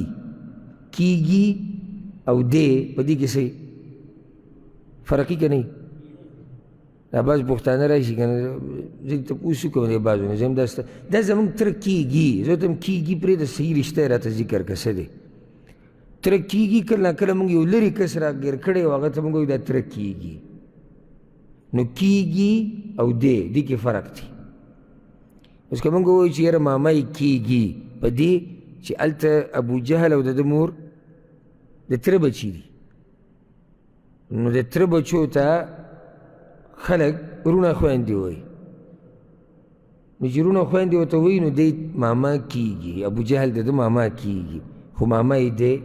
او دی په دې کې څه فرقي که نه وي؟ دا بعض پښتانه راشي که نه، زه تپوس وکړم د بعضو نه، زه هم دا زموږ تره کیږي، زه ته هم کیږي پرېږده، صحیح رشته یې راته ذکر که څه دی. تره کیږي کله ناکله موږ یو لرې کس راګیر کړی او هغه ته موږ وایو دا تره کیږي. نو کیږي او دی، دې کې فرق دی. اوس که موږ ووایو چې یاره ماما یې کیږي، په دې چې هلته ابو جهل او د ده مور د تره بچي دي، نو د تره بچو ته خلک رونه خویندې وایي. نو چې رونه خویندې ورته وایي نو دی ماما کیږي، ابو جهل د ده ماما کیږي، خو ماما یې دی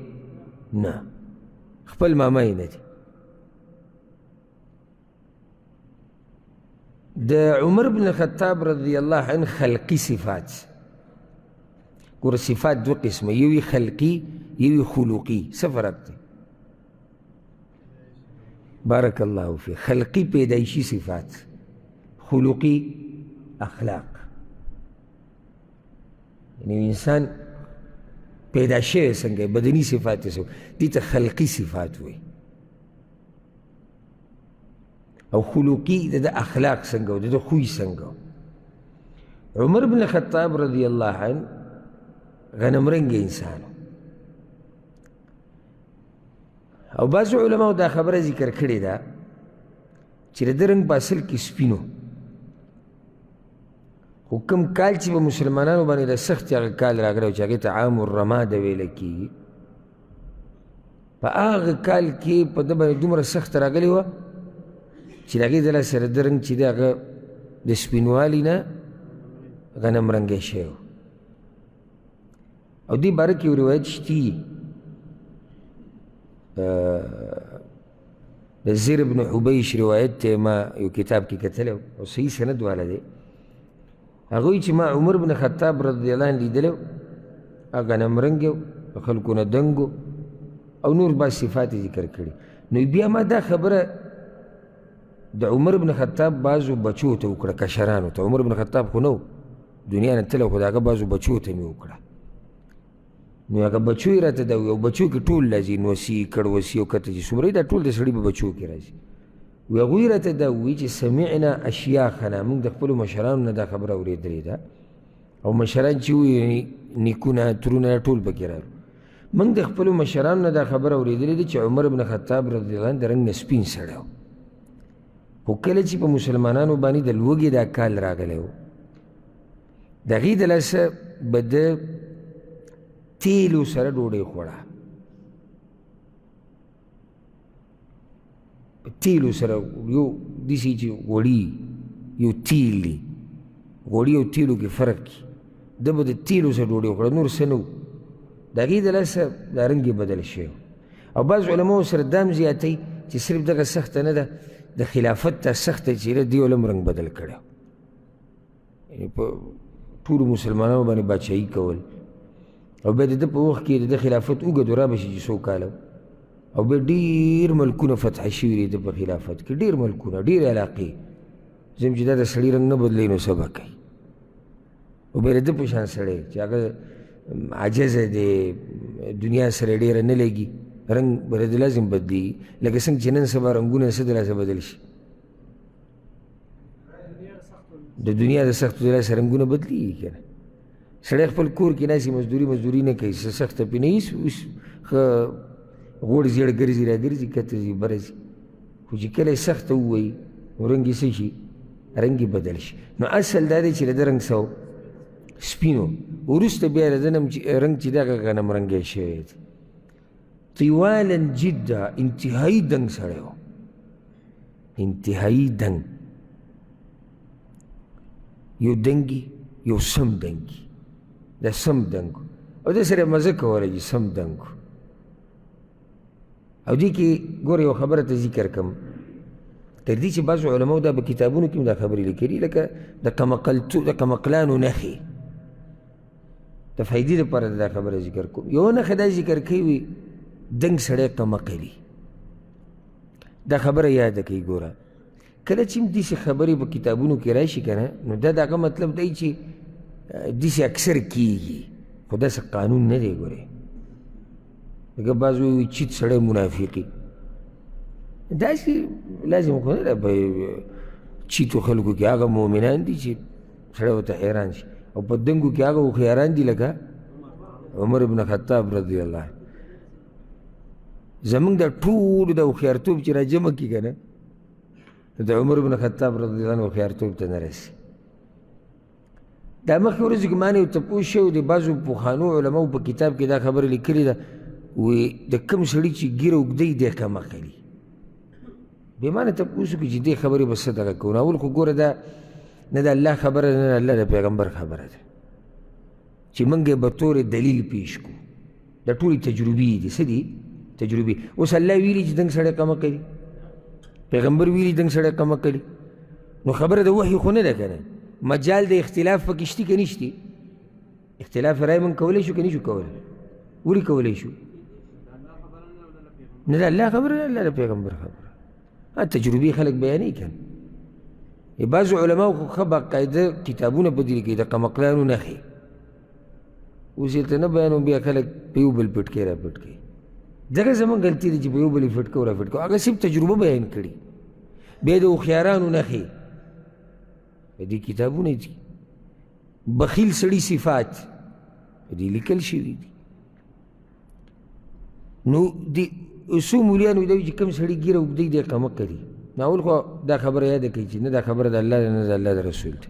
نه، خپل ماما یې نه دی. د عمر بن الخطاب رضی الله عنه خلقي صفات، ګوره صفات دو قسمه، یو یې خلقي یو یې خلقي. څه فرق دی؟ بارک الله فی. خلقی پیدایشی صفات، خلقی اخلاق. یعنی انسان پیدا شوی څنګه بدني صفات یې دې ته خلقي صفات وایي. او خلقي د اخلاق څنګه و، د خوی څنګه. عمر بن الخطاب رضی الله عنه غنمرنګ انسان. او بعض علماء دا خبره ذکر کړې ده چې د ده رنګ په اصل کې سپینو، خو کوم کال چې په مسلمانانو باندې د سختې هغه کال راغلی و چې هغې ته عام الرماده ویله کېږي، په هغه کال کې په ده باندې دومره سخته راغلې وه چې د هغې د لاسه د ده رنګ چې دی هغه د سپینوالي نه غنم رنګی شوی و. او دې باره کې یو روایت شتي د زیر بن حبیش روایت دی، ما یو کتاب کې کتلی او صحیح سند والا دی. هغه وایي چې ما عمر بن خطاب رضی الله عنه لیدلی و، هغه غنم رنګ و، د خلکو نه دنګ و او نور بعض صفات یې ذکر کړي. نو بیا ما دا خبره د عمر بن خطاب بعضو بچو ته وکړه، کشرانو ته. عمر بن خطاب خو نه و دنیا نه تللی، خو د هغه بعضو بچو ته مې وکړه. نو هغه بچو یې راته دا وایي، او بچو کې ټول راځي، نوسي کړوسي او کته چې څومره دا ټول د سړي په بچو کې راځي. وی هغوی راته دا وایي چې سمعنا اشیاخنا، موږ د خپلو مشرانو نه دا خبره اورېدلې ده، او مشران چې وایي نیکونه ترونه ټول پکې راغلو. موږ د خپلو مشرانو نه دا خبره اورېدلې ده چې عمر بن خطاب رضی الله عنه د رنګ نه سپین سړی و. خو کله چې په مسلمانانو باندې د لوږې دا کال راغلی و، د هغې د لاسه به د تیلو سره ډوډۍ خوړه، په تیلو سره یو داسې چې غوړي یو تیل دی، غوړي او تیلو کې فرق کي، ده به د تیلو سره ډوډۍ خوړه، نور څه نه و. د هغې د لاسه دا رنګ یې بدل شوی. او بعض علماو سره دا هم زیاتوي چې صرف دغه سخته نه ده، د خلافت ته سخته چې ده دې هم رنګ بدل کړی، یعنې په ټولو مسلمانانو باندې باچایي کول. او بیا د ده په وخت کې د ده خلافت اوږد ورا به شي چې څو کاله، او بیا ډېر ملکونه فتح شوي دي د په خلافت کې، ډېر ملکونه، ډېرې علاقې. زم چې دا د سړي رنګ نه بدلوي نو څه به کوي. او بیا د ده په شان سړی چې هغه عاجزه دی، دنیا سره ډېره نه لګي، رنګ به د لازم بدلېږي، لکه څنګه چې نن سبا رنګونه څه د لاسه بدل شي، د دنیا د سختو د لاسه رنګونه بدلېږي که نه. سړی خپل کور کې ناسي، مزدوري نه کوي، څه سخته پې نه هېڅ اوس ښه غوړ زیړ ګرځي را ګرځي کته ځي بره ځي، خو چې کله یې سخته ووایي نو رنګ یې څه شي، رنګ یې بدل شي. نو اصل دا دی چې د ده رنګ څه سپینو، وروسته بیا د ده رنګ چې دغه غنم رنګی شوی دی. طوالا جدا، انتهایي دنګ سړی و، انتهایي دنګ، یو دنګي یو سم دنګي، دا سم دنګ او دې سره مزه کولی چې سم دنګ. او دې کې ګوره یو خبره ته ذکر کړم، تر دې چې بعضو علماو دا په کتابونو کې هم دا خبرې لیکلي، لکه د کمقلانو نښې، د فایدې دپاره دا خبره ذکر کوم. یو نښه دا ذکر کوي دنګ سړی کمقلي، دا خبره یاده کوي. ګوره کله چې هم داسې خبرې په کتابونو کې راشي که نه، نو دا د هغه مطلب دی چې داسې اکثر کېږي، خو داسې قانون نه دی. ګورې لکه بعض وایي چیت سړی منافقي، داسې لازم خو نه ده په چیتو خلکو کې هغه مؤمنان دي چې سړی ورته حیران شي، او په دنګو کې هغه هوښیاران دي لکه عمر بن خطاب رضی الله عنه. زمونږ د ټولو د هوښیارتوب چې را جمع کړي که نه، د عمر بن خطاب رضی الله عنه هوښیارتوب ته نه رسي. دا مخکې ورځو کې ما نه یو تپوس شوی د بعضو پخوانو علماو په کتاب کې دا خبره لیکلې ده، وایي د کوم سړي چې ږیره اوږدوي دی کمقلي. بې معنې تپوس وکړي چې دې خبرې به څه دغه کوو. اول خو ګوره دا نه د الله خبره نه د الله د پیغمبر خبره ده چې موږ یې به طور دلیل پیش کړو. دا ټولې تجربې دي. څه دي؟ تجربې. اوس الله ویلي چې دنګ سړی کمقلي، پیغمبر ویلي دنګ سړی کمقلي، نو خبره د وحي خو نه ده که نه. مجال د اختلاف پکې شتي که نشتي؟ اختلاف رای موږ کولی شو که نه شو کولی؟ ولې کولی شو؟ نه د الله خبره نه، الله د پیغمبر خبره. تجربې خلک بیانوي که نه. بعضو علماو خو ښه باقاعده کتابونه په دې لیکي د کمقلانو نښې، اوس یې ته نه بیانوم، بیا خلک په یو بل پټ کوي را پټ کوي. ځکه زموږ غلطي ده چې په یو بل یې پټ کوو را پټ کوو. هغه صرف تجربه بیان کړي. بیا د هوښیارانو نښې په دې کتابونه دي. بخیل سړي صفات په دې لیکل شوي دي. نو څو مولیان وایي چې کوم سړي ږیره اوږدوي دی کمقلي، ناول خو دا خبره یاد کوي چې نه دا خبره د الله نه د الله د رسول دی.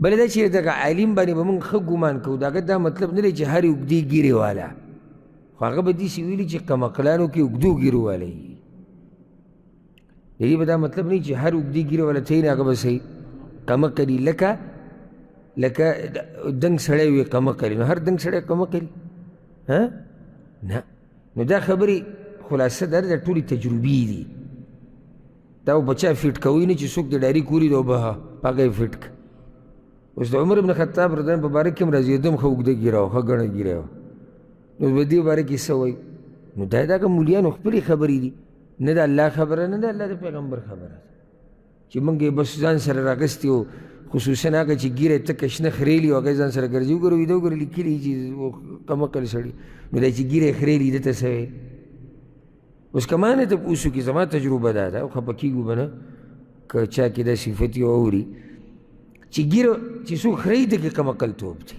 بل دا چې دغه عالم باندې به موږ ښه ګمان کوو، دغه دا مطلب نه دی چې هر اوږدې ګیرې والا، خو هغه به داسې ویلي چې کمقلانو کې اوږدو ګیرو والا وي. د دې به دا مطلب نه چې هر اوږدې ګیرې والا ته یې هغه به صحیح کمقل وي، لکه دنګ سړی وي کمقل وي، نو هر دنګ سړی کمقل نه. نو دا خبرې خلاصه دا د ټولې تجربې دي. دا به چا فټ کوي نه چې څوک د ډاري کوري دا به په هغه یې فټ کړه. اوس د عمر بن خطاب رضی الله عنه په باره کې هم رازېدم ښه اوږده ګیره وه، ښه ګڼه ګیره وه. نو په دې باره کې څه وایي؟ نو دا دغه مولیانو خپلې خبرې دي، نه د الله خبره، نه د الله د پیغمبر خبره چې موږ یې بس ځان سره راغستې وو. خصوصا هغه چې ګیره تکه شنه خریلي وو هغه ځان سره ګرځي. وګورو ویده وګورو لیکلي چې کمقل سړي، نو دا چې ګیره یې خریلي ده ته څه وایي؟ اوس که ما نه تپوس وکړي، زما تجربه دا ده، خفه کېږو به نه که چا کې دا صفت یې واوري چې ګیره چې څوک خري ده کې کمقلتوب دی.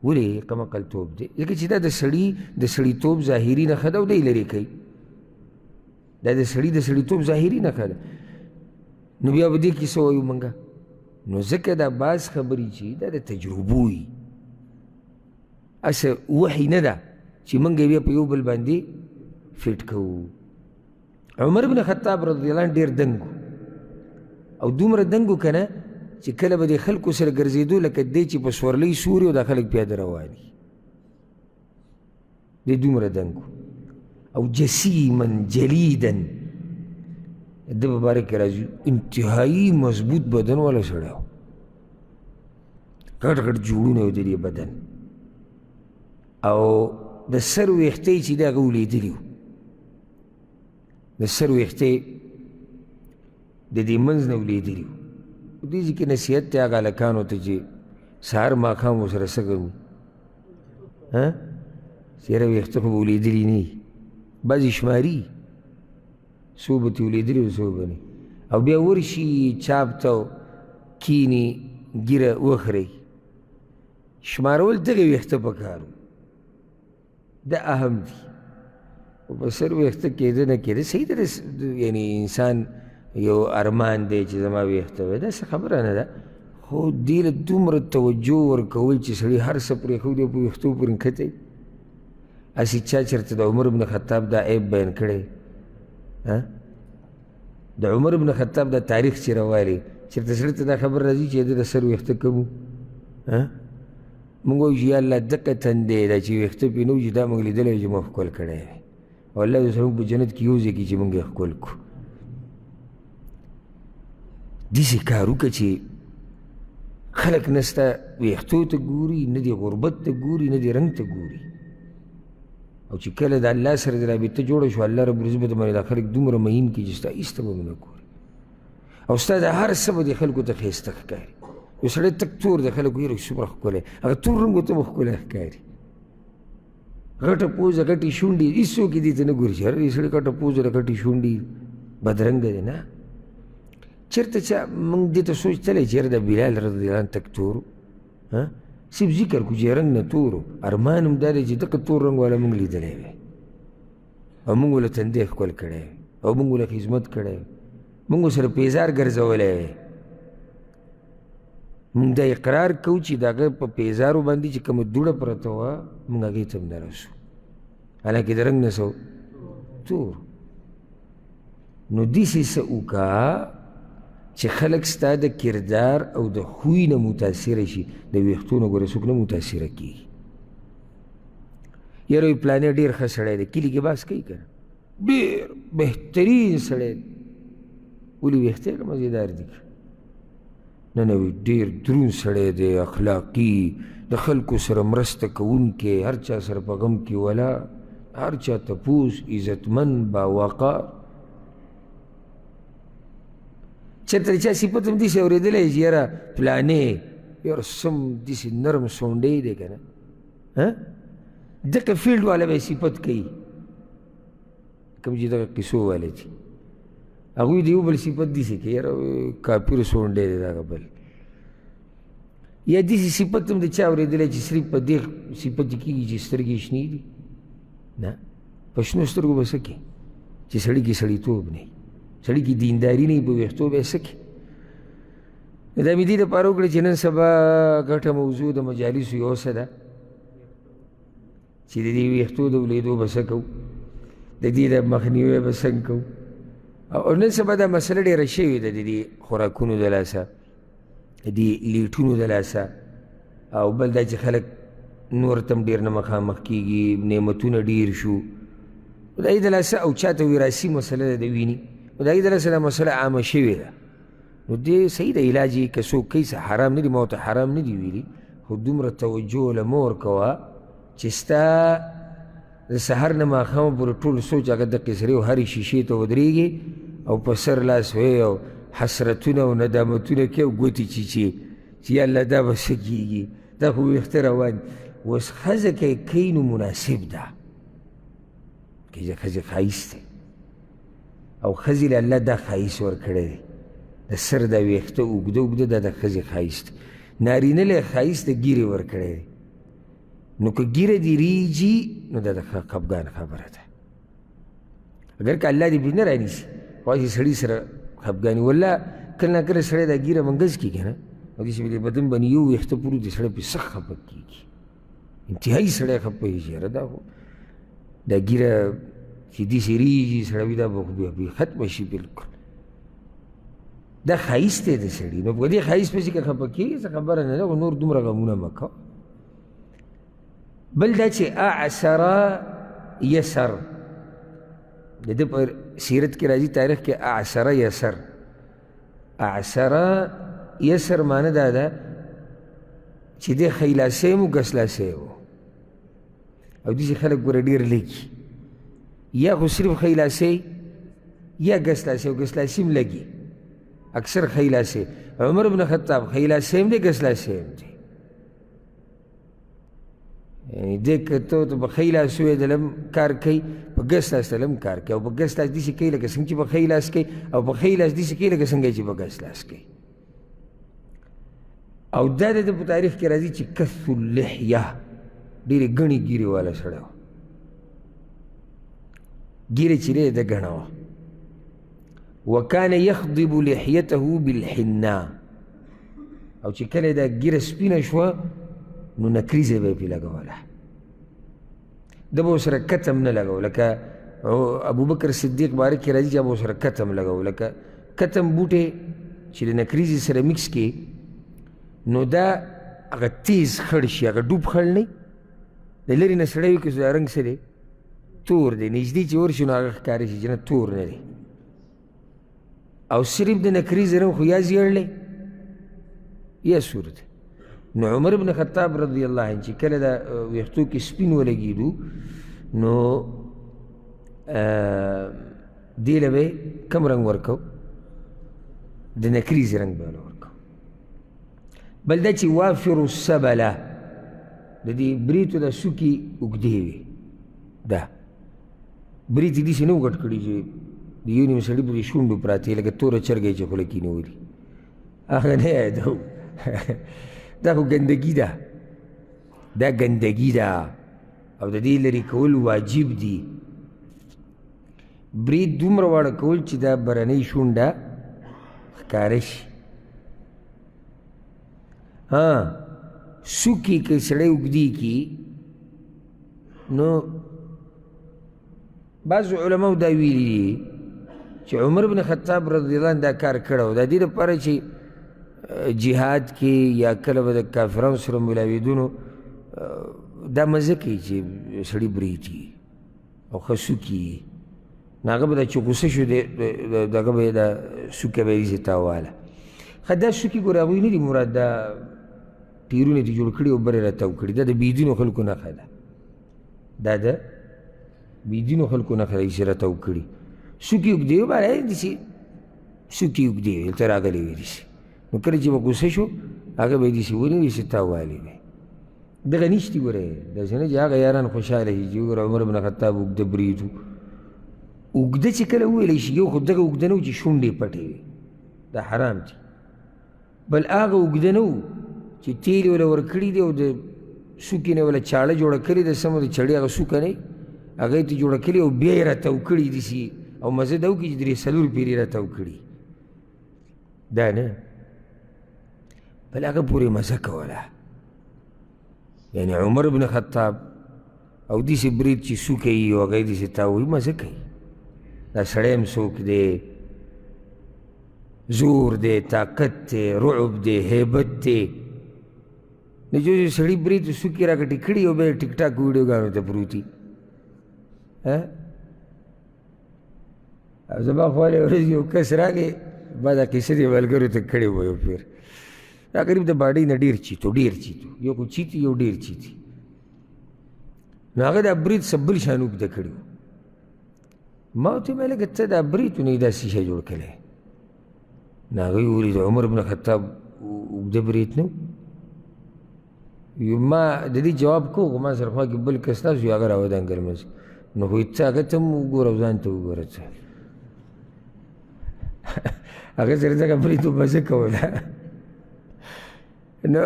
ولې کمقلتوب دی؟ ځکه چې دا د سړیتوب ظاهري نښه ده او دی لرې کوي. دا د سړیتوب ظاهري نښه ده. نو بیا به دې کې څه وایو موږ؟ نو ځکه دا بعض خبرې چې دا د تجربو وي، هسې وحي نه ده چې موږ یې بیا په یو بل باندې فټ کوو. عمر بن خطاب رضی الله عنه ډېر دنګ و، او دومره دنګ و که نه چې کله به د خلکو سره ګرځېدو لکه دی چې په سورلۍ سوري او دا خلک پیاده روان وي. دی دومره دنګ و او جسیما جلیدا، د په باره کې راځي انتهایي مضبوط بدن والا سړی و، غټ غټ جوړونه و د دې بدن، او د سر ویښته چې دی هغه ولیدلي و. د سر ویښته د دې منځ نه ولیدلي و. دې ځکه نصیحت دی هغه هلکانو ته چې سهار ماښام ورسره څه کوي، چې یاره ویښته خو به ولیدلي نه وي، بعضې شماري څو به ترې ولیدلي و څو به نه. او بیا ورشي چاپ ته کیني ګیره وخرئ، شمارول دغې ویښته پکار و. دا اهم دي. او په سر ویښته کېده نه کېده صحیح ده، یعنې انسان یو ارمان دی چې زما ویښته وی، داسې خبره نه ده، خو دې له دومره توجه ورکول چې سړي هر څه پرېښودی او په ویښتو پورې نښتی. هسې چا چېرته د عمر بن خطاب دا عیب بیان کړی؟ د عمر بن خطاب دا تاریخ چې راوالي چېرته سړي ته دا خبر راځي چې د سر ویښته کم و؟ مونږ وایو چې یا الله دقه تندی ده چې ویښته پرې نه و چې دا مونږ لیدلی وي چې مونږ ښکل کړی وی، او الله دې زموږ په جنت کې یو ځای کړي چې مونږ یې ښکل کړو. داسې کار وکړه چې خلک نه ستا ویښتو ته ګوري، نه دې غربت ته ګوري، نه دې رنګ ته ګوري. او چې کله د الله سره د رابطه جوړه شو، الله رب العزت باندې دا خلک دومره مهین کړي چې ستا هېڅ ته به ونه ګوري، او ستا د هر څه به دې خلکو ته ښایسته ښکاري. یو سړی تک تور دی، خلک ویره څومره ښکلی، هغه تور رنګ ورته به ښکلی ښکاري. غټه پوزه غټې شونډې، هېڅوک یې دې ته نه ګوري چې هر دې سړي غټه پوزه ده غټې شونډې بدرنګه دی. نه، چېرته چا موږ دې ته سوچ تلی چې یاره د بلال رضی الله عنه تک تور و، صرف ذکر کو چې رنګ نه تور و، ارمان هم دا دی چې دغه تور رنګ والا موږ لیدلی وی، او موږ له تندی ښکل کړی وی، او موږ له خدمت کړی وی، موږ سره پیزار ګرځولی وی. موږ دا اقرار کوو چې د هغه په پیزارو باندې چې کومه دوړه پرته وه موږ هغې ته هم نه رسو، حالانکې د رنګ نه څه تور. نو داسې څه وکړه چې خلک ستا د کردار او د خوی نه متاثره شي، د ویښتو نه ګوره څوک نه متاثره کېږي. یاره وایي پلانې ډېر ښه سړی دی، کلي کې بحث کوي که نه، ډېر بهترین سړی دی، ولې ویښته یې که مزېدار دي؟ نه نه وایي ډېر دروند سړی دی، اخلاقي، د خلکو سره مرسته کوونکی، هر چا سره په غم کې ولاړ، هر چا تپوس، عزتمند، باوقار. چېرته د چا صفت هم داسې اورېدلی چې یاره پلانې یاره سم داسې نرم سونډی دی که نه، دغه فیلډ والا به یې صفت کوي، کوم چې دغه قصو والا دي، هغوی د یو بل صفت داسې کوي، یاره کافر سونډی دی دغه بل. یا داسې صفت هم د چا اورېدلی چې صرف په دې صفت یې کېږي چې سترګې شنې دي؟ نه، په شنو سترګو به څه کوي چې سړي کې سړیتوب نه وي، سړي کې دینداري نه وي په ویښتو به یې څه کړي. دا مې دې دپاره وکړه چې نن سبا ګټه موضوع د مجالسو یو څه ده چې د دې ویښتو د ولیدو به څه کوو، د دې د مخنیوی به څنګه کوو. او نن سبا دا مسله ډېره شوې ده د دې خوراکونو د لاسه، د دې لیټونو د لاسه، او بل دا چې خلک نور ته هم ډېر نه مخامخ کېږي، نعمتونه ډېر شو د هغې د لاسه، او چا ته وراثي مسله ده د ویني، د هغې د لاسه دا مسله عامه شوې ده. نو دې صحیح د علاج یې که څوک کوي څه حرام نه دي، ما ورته حرام نه دي ویلي، خو دومره توجه له مه ورکوه چې ستا د سحر نه ماښامه پورې ټول سوچ هغه دقې سرې او هرې شیشې ته ودرېږي او په سر لاس وی او حسرتونه او ندامتونه کوي او ګوتې چیچې چې یا الله دا به څه کېږي، دا خو ویښته روان. اوس ښځه که یې کوي نو مناسب ده، که ښځې ښایست دی او ښځې له الله دا ښایست ورکړی دی، د سر دا ویښته اوږده اوږده دا د ښځې ښایست دی. نارینه له ښایست د ږیرې ورکړی دی، نو که ږیره دې ریجي نو دا د خفګان خبره ده. اگر که الله دې بې نه رانیسي خواسې سړي سره خفګاني، والله کله نه کله سړی دا ږیره منګز کېږي نه، او داسې به د بدن باندې یو ویښته پورې د سړی پرې سخت خفه کېږي، انتهایي سړی خفه کېږي. یاره دا خو دا ږیره چې داسې ریجي سړی وي دا به خو بیا ختمه شي بلکل. دا ښایست دی د سړي، نو په دې ښایست پسې که خفه کېږي څه خبره نه ده، خو نور دومره غمونه مه کوه. بل دا چې اعسره یسر، د ده په سیرت کې راځي، تاریخ کې اعسره یسر. اعسره یسر معنی دا ده چې دی خیلاسی هم و ګسلاسی و، او داسې خلک ګوره ډېر لږي، یا خو صرف خیلاسی یا ګسلاسی، او ګسلاسی هم لږي، اکثر خیلاسی. عمر بن خطاب خیلاسی هم دی ګسلاسی هم دی، یعنی دی که ته په ښی لاس ویدلم کار کوي، په ګس لاس دلم کار کوي، او په ګس لاس داسې کوي لکه څنګه چې په ښی لاس کوي، او په ښی لاس داسې کوي لکه څنګه چې په ګس لاس کوي. او دا د ده په تاریخ کې راځي چې کث اللحیه، ډېرې ګڼې ږیرې والا سړی و، ږیرې چې دی د ګڼه وه. وکان یخضب لحیته بالحنا، او چې کله دا ږیره سپینه شوه نو نکریزه به یې پرې لګوله، ده به ورسره کتم نه لګو، لکه ابوبکر صدیق باره کې راځي چې به ورسره کتم لګو، لکه کتم بوټی چې د نکریزې سره مکس کړي نو دا هغه تیز خړ شي، هغه ډوب خړ نه وي، د لرې نه سړی وي که دا رنګ څه دی تور دی، نږدې چې ورشي نو هغه ښکاري شي چې نه تور نه دی، او صرف د نکریزې رنګ خو یا زیړ دی یا سور دی. نو عمر بن خطاب رضی الله عنه چې کله دا ویښتو کې سپین ولګېدو نو دې له به کم رنګ ورکو، د نکریزې رنګ به ورکو. بل دا چې وافر السبله، د دې بریتو دا څوکې اوږدې وي، دا بریت یې داسې نه وګټ کړي چې د یو نیم سړي پورې شونډو پراتې لکه توره چرګه یې چې خوله کې نیولي، هغه نه یادو دا خو ګندګي ده، دا ګندګي ده، او د دې لرې کول واجب دي. برید دومره واړه کول چې دا برنۍ شونډه ښکاره شي. څوکې که سړی اوږدې کړي نو بعضو علماو دا ویلي دي چې عمر بن خطاب رضی الله عنه دا کار کړی و، د دې لپاره چې جهاد کې یا کله به د کافرانو سره ملاوېدونو دا مزه کوي چې سړي برید وي او ښه څوکې وي، نو هغه به دا چې غوسه شو دغه به یې دا څوکه به یې داسې تاواله. ښه دا څوکې ګوره هغوی نه دي مراد، دا ټیرونه دې جوړ کړي او بر یې راتاو کړي، دا د بېدینو خلکو نښه ده، دا د بېدینو خلکو نښه ده چې راتاو کړي. څوکې اوږدې وي باید داسې څوکې اوږدې وي، دلته راغلې وي داسې، نو کله چې به غوسه شو هغه به یې داسې ونیوي چې تاوالې وي. دغه نشتي ګوره، داسې نه چې هغه یاران خوشحاله شي چې وګوره عمر بن خطاب اوږده برید و. اوږده چې کله وویلی شي یو خو دغه اوږده نه و چې شونډې پټې وي، دا حرام دي. بل هغه اوږده نه و چې تیل یې وله ورکړي دي او د څوکې نه وله چاړه جوړه کړې ده، سمه د چړې هغه څوکه نه هغه یې ته جوړه کړې او بیا یې راتاو کړي داسې او مزه دا وکړي چې درې څلور پیرې راته وکړي دا نه بل هغه پورې مزه کوله یعنی عمر بن خطاب او داسې برید چې سو کوي او هغه یې داسې تاوهي مزه کوي دا سړی هم څوک دی زور دی طاقت دی رعب دی هیبت دی د جو سړي برید سوکې راکټې کړي او بیا یې ټیک ټاک ویډیوګانو ته پروت وي او زما خواله ورځ یو کس راغی ما دا کیسه دې ملګرو ته کړې وه یو پیر دا قریب د باډۍ نه ډېر چیتو یو خو چیتي یو ډېر چیتي نو هغه دا برید څه بل شان اوږده کړي وو ما ورته ویې لکه ته دا برید نه یې داسې شی جوړ کړی نو هغوی ولید عمر بن خطاب اوږده برید نه و ما د دې جواب کوو خو ما سره خوا کې بل کس ناست وي هغه راودانګل مزه نو خو ته هغه ته هم وګوره او ځان ته وګوره څه هغه سره ځکه برید مزه کوله نو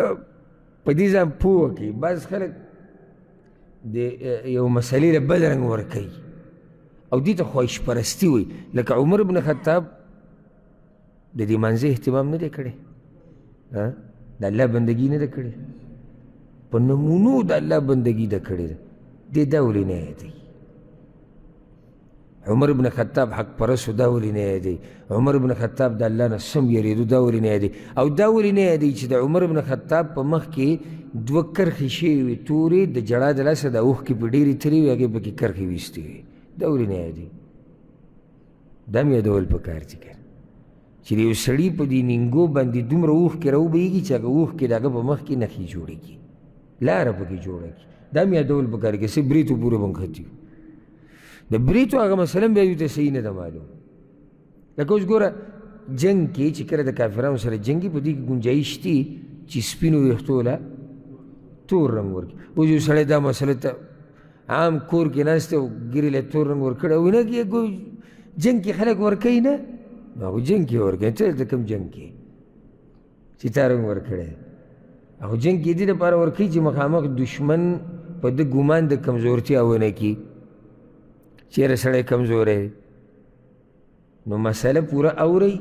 په دې ځان پوه کړي بعض خلک د یو مسلې له بل رنګ ورکوي او دې ته خواهش پرستي وایي لکه عمر بن خطاب د دې منځه اهتمام نه دی کړی د الله بندګي نه ده کړې په نمونو د الله بندګي ده کړې ده دې دا ولې نه یادوي عمر بن خطاب حق پرستو دا ولې نه یادوي عمر بن خطاب د الله نه سم یېرېدو دا ولې نه یادوي او دا ولې نه یادوي چې د عمر بن خطاب په مخ کې دوه کرښې شوې وې تورې د جړا د لاسه د اوښکې په ډېرې ترې وې هغې پکې کرښې ویستې وې دا ولې نه یادوي دا هم یادول پکار دي که چې د یو سړي په دې نینګو باندې دومره اوښکې راوبهېږي چې هغه اوښکې د هغه په مخ کې نښې جوړېږي لاره پکې جوړېږي دا هم یادول پکار دي که څه بریتو پورې به نښتي وو د بریتو هغه مثلا بیا دوی ته صحیح نه ده معلوم لکه اوس ګوره جنګ کې چې کله د کافرانو سره جنګي په دې کې ګنجایش دي چې سپینو ویښتو له تور رنګ ورکړي اوس یو سړی دا مسله ته عام کور کې ناست او ګیرې له تور رنګ ورکړی او نه جنګ کې خلک ورکوي نه نو هغه جنګ کې ورکوي ته دلته کوم جنګ کې چې تا رنګ ورکړی هغه جنګ کې دې دپاره ورکوي چې مخامخ دشمن په ده ګمان د کمزورتیا ونه کړي چیرې سړی کمزوری نو مسله پوره اورئ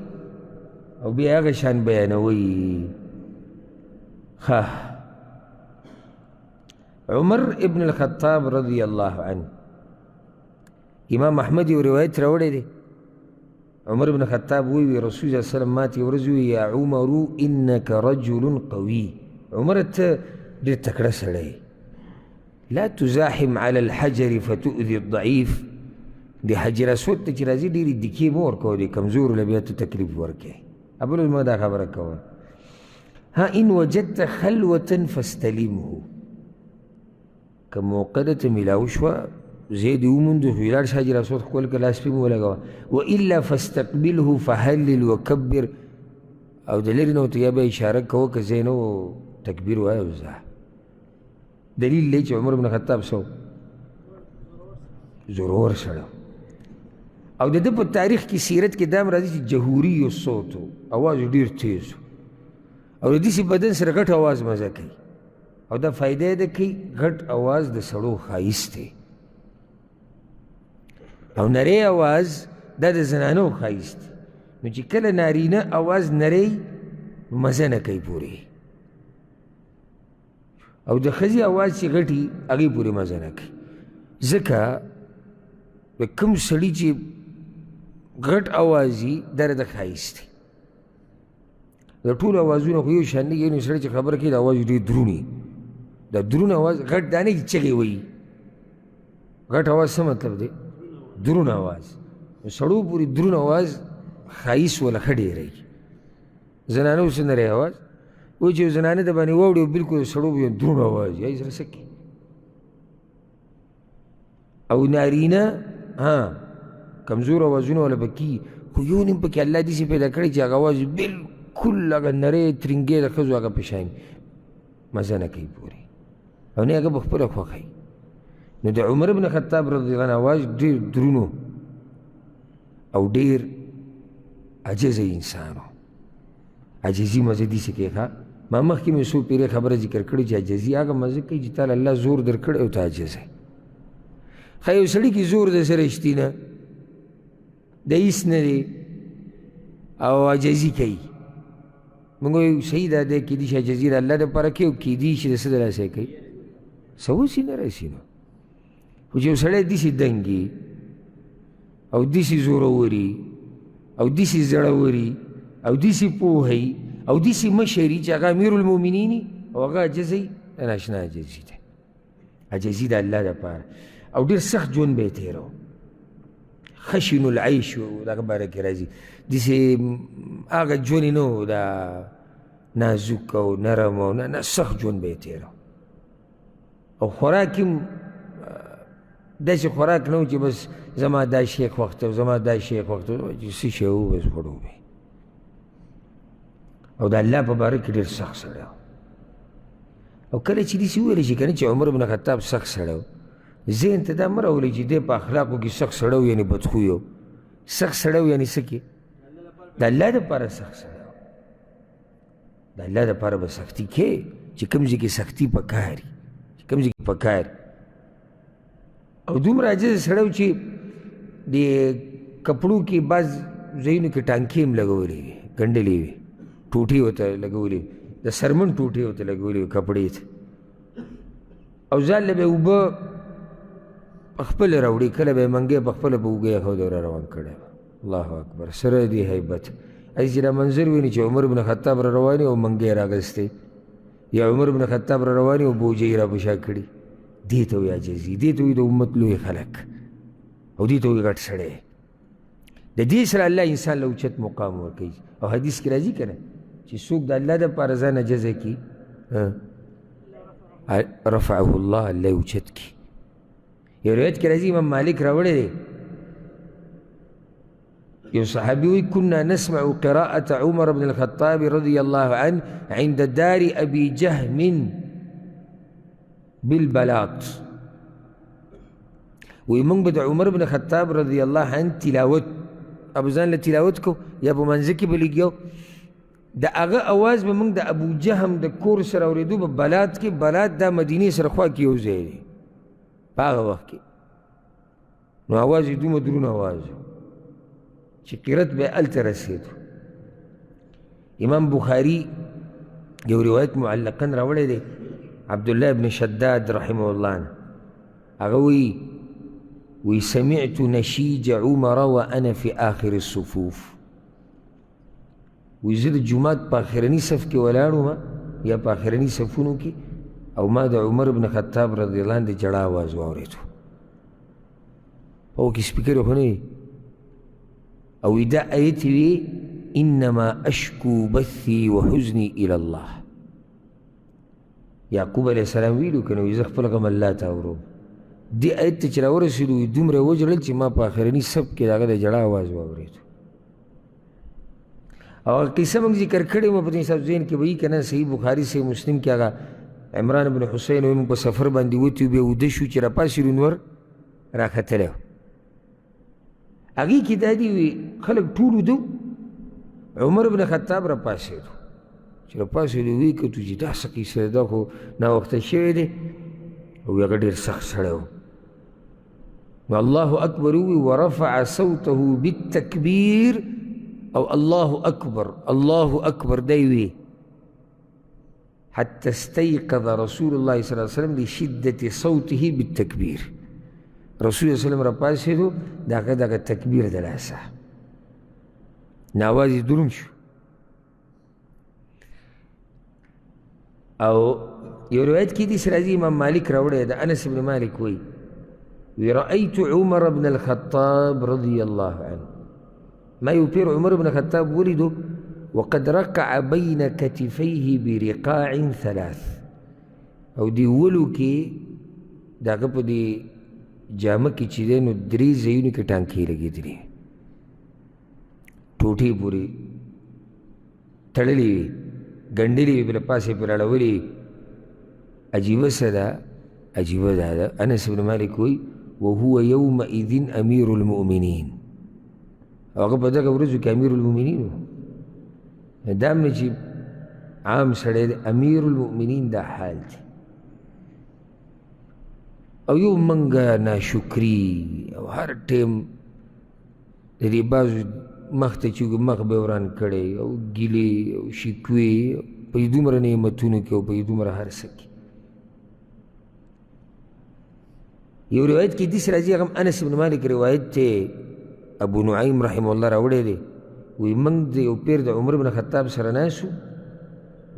او بیا هغه شان بیانوئ ښه عمر ابن الخطاب رضی الله عنه امام احمد یو روایت راوړی دی عمر بن خطاب وی رسول الله صلی الله علیه وسلم یا عمر انك رجل قوي عمر ته ډېر تکړه سړی لا تزاحم على الحجر فتؤذي الضعيف د حجر اسود ته چې راځي ډېرې دکې مه ورکوه د کمزورو له بیا ته تکلیف ورکوې ابل ما دا خبره کوه ها ان وجدت خلوة فاستلمه که موقع درته میلاو شوه ځای دې وموندو خو ولاړ شه حجر اسود ښکل کړه لاس پې مې ولګوه والا فاستقبله فهلل وکبر او د لرې نه ورته یا به اشاره کوه که ځای نه و تکبیر وایه وځه دلیل دی چې عمر بن خطاب سو زورور سړی او د ده په تاریخ کې سیرت کې دا هم راځي چې جهوري الصوت و اواز ډېر تیز و او د داسې بدن سره غټ اواز مزه کوي او دا فایده یې ده کوي غټ اواز د سړو ښایست دی او نری اواز دا د زنانو ښایست دی نو چې کله نارینه اواز نری نو مزه نه کوي پورې او د ښځې اواز چې غټي هغې پورې مزه نه کوي ځکه د کوم سړي چې غټ اواز وي دا د ښایست دی د ټولو اوازونه خو یو شان نه یو سړی چې خبره کوي د اواز ډېر دروند وي دا دروند اواز غټ دا نه چې چغې وایي غټ اواز څه مطلب دی دروند اواز نو سړو پورې دروند اواز ښایست وله ښه ډېری زنانه اوس نری اواز و چې زنانه د باندې واوړي او بلکل سړو به دروند اواز یا یې سره څه کوي او نارینه ها کمزور اوازونه ولا پکې خو یو نیم پکې الله داسې پیدا کړی چې هغه اواز بالکل هغه نری ترنګې د ښځو هغه په شان مزه نه کوي پورې او نه هغه په خپله خوښوي نو د عمر بن خطاب رضی الله عنه اواز ډېر درونو او ډېر عجزه انسان و عجزي مزه داسې کوي ښه ما مخکې مې څو پیرې خبره ذکر کړې چې عجزي هغه مزه کوي چې تعالی الله زور در کړی او ته عجز یې ښه یو سړي کې زور د سره شتي نه د هیڅ نه دی او عجزي کوي. موږ وایو صحیح دا دی کیدای شي عجزي د الله دپاره کوي او کیدای شي د څه د لاسه یې کوي څه وسي نه راسي نو. خو چې یو سړی داسې دنګي او داسې زوروري او داسې زړوري او داسې پوهی او داسې مشري چې هغه امیر المؤمنین او هغه عجزي دا ناشنا عجزي دی. عجزي د الله دپاره او ډېر سخت ژوند به یې تېرو. خشن العیش دغه باره کې راځي داسې هغه ژوند یې نه و دا نازک او نرم او نه سخت ژوند به یې تېرو. او خوراک هم داسې خوراک نه و چې بس زما دا شیخ وخت او زما دا شیخ وخت چې څه شی و بس خوړو به. او د الله په باره کې ډېر سخت سړی و. او کله چې داسې وویلی شي که نه چې عمر بن خطاب سخت سړی و، ذهن ته دا مه راولئ چې دی په اخلاقو کې سخت سړی و یعنې بدخوی و. سخت سړی و یعنې څه کې د الله دپاره سخت سړی و. د الله دپاره به سختي کې چې کوم ځای کې سختي پکار وي، چې کوم ځای کې پکار وي. او دومره عاجزه سړی و چې د کپړو کې بعض ځایونو کې ټانکې هم لګولې وي، ګنډلې وي، ټوټې ورته لګولې وي، د سرمن ټوټې ورته لګولې وي کپړې ته. او ځان له به یې اوبه پخپله راوړي، کله به یې منګی پخپله به اوږه یې را روان کړی. الله اکبر. سره دې هیبت هسې چې دا منظر ویني چې عمر بن خطاب را روان او منګی یې راغستی، یا عمر بن خطاب را روان او بوجۍ یې را په شا کړي. دې ته وایي عاجزي، دې ته وایي د امت لوی خلک، او دې ته وایي غټ سړی. د دې سره الله انسان له اوچت مقام ورکوي. او حدیث کې راځي که نه چې څوک د الله دپاره ځان عجزه کړي رفعه الله، الله یې اوچت کړي. یو روایت کې راځي امام مالک راوړی دی، یو صحابي وایي كنا نسمع قراءة عمر بن الخطاب رضي الله عنه عند دار أبي جهم بالبلاط. وی موږ به د عمر بن خطاب رضی الله عنه تلاوت ابو ځان له تلاوت کو یا په منځ کې به لګیو، د هغه اواز به موږ د ابو جهم د کور سره اورېدو په بلات کې. بلات دا مدینې سره خوا کې یو ځای دی په هغه وخت کې. نو اواز یې دومره درون اواز چې قرت به هلته رسېدو. امام بخاري یو روایت معلقا راوړی دی عبدالله بن شداد رحمه الله عنه. هغه وی سمعت نشیج عمر وانا في آخر الصفوف. وی زه د جومات په آخرني صف کې ولاړ یا په آخرني صفونو کې، او ما د عمر بن خطاب رضی الله عنه د جړا آواز واورېدو. او کې سپیکر خو نه وي. او دا آیت وی انما اشکو بثي وحزني الى الله. یعقوب علیه السلام ویلو که نه وي زه خپل غم الله ته اورم. دې آیت ته چې راورسېدو وي دومره وژړل چې ما په آخرني صف کې د هغه د جړا آواز واورېدو. او هغه قصه موږ ذکر کړې وه په دې صاحب ذهن کې به وي که نه، صحیح بخاري صحیح مسلم کې هغه عمران بن حسین وایي موږ په سفر باندې وتي وو، بیا اوده شو چې راپاسېدو نور راختلی و. هغې کې دا دي وي خلک ټول اوده عمر بن خطاب راپاسېدو. چې راپاسېدو ویې کتو چې دا څه قیسه ده، دا خو ناوخته شوی دی او هغه ډېر سخت سړی و. نو الله اکبر ووي ورفع صوته بالتکبیر، او الله اکبر الله اکبر دی وی حتى استيقظ رسول الله صلى الله عليه وسلم لشدة صوته بالتكبير. رسول الله صلى الله عليه وسلم را پاسېدو د هغه دغه تکبیر د لاسه نو آواز یې دروند شو. او یو روایت کې داسې راځي امام مالک راوړی د انس بن مالک وایي رأيت عمر بن الخطاب رضي الله عنه، ما یو پیر عمر بن الخطاب ولیدو وقد رقع بين كتفيه برقاع ثلاث. او دی ولو کې د هغه په دې جامه کې چې دی نو درې ځایونو کې ټانکې لګېدلې، ټوټې پورې تړلې وي، ګنډلې وي، بله پاسې پرې اړولې وي. عجیبه څه ده، عجیبه دا ده. انس بن مالک وایي وهو يومئذ امیر المؤمنین، او هغه په دغه ورځو کې امیر المؤمنین و. دا هم نه چې عام سړی دی، امیر المؤمنین دا حال دی. او یو منګه ناشکري او هر ټیم د دې بعضو مخ ته چې مخ به وران کړی او ګیلې او شکوې په دې دومره نعمتونو کې او په دې دومره هر څه کې. یو روایت کې داسې راځي، هغه انس بن مالک روایت دی، ابو نعیم رحمه الله راوړی دی، وایي موږ د یو پیر د عمر بن خطاب سره ناست وو،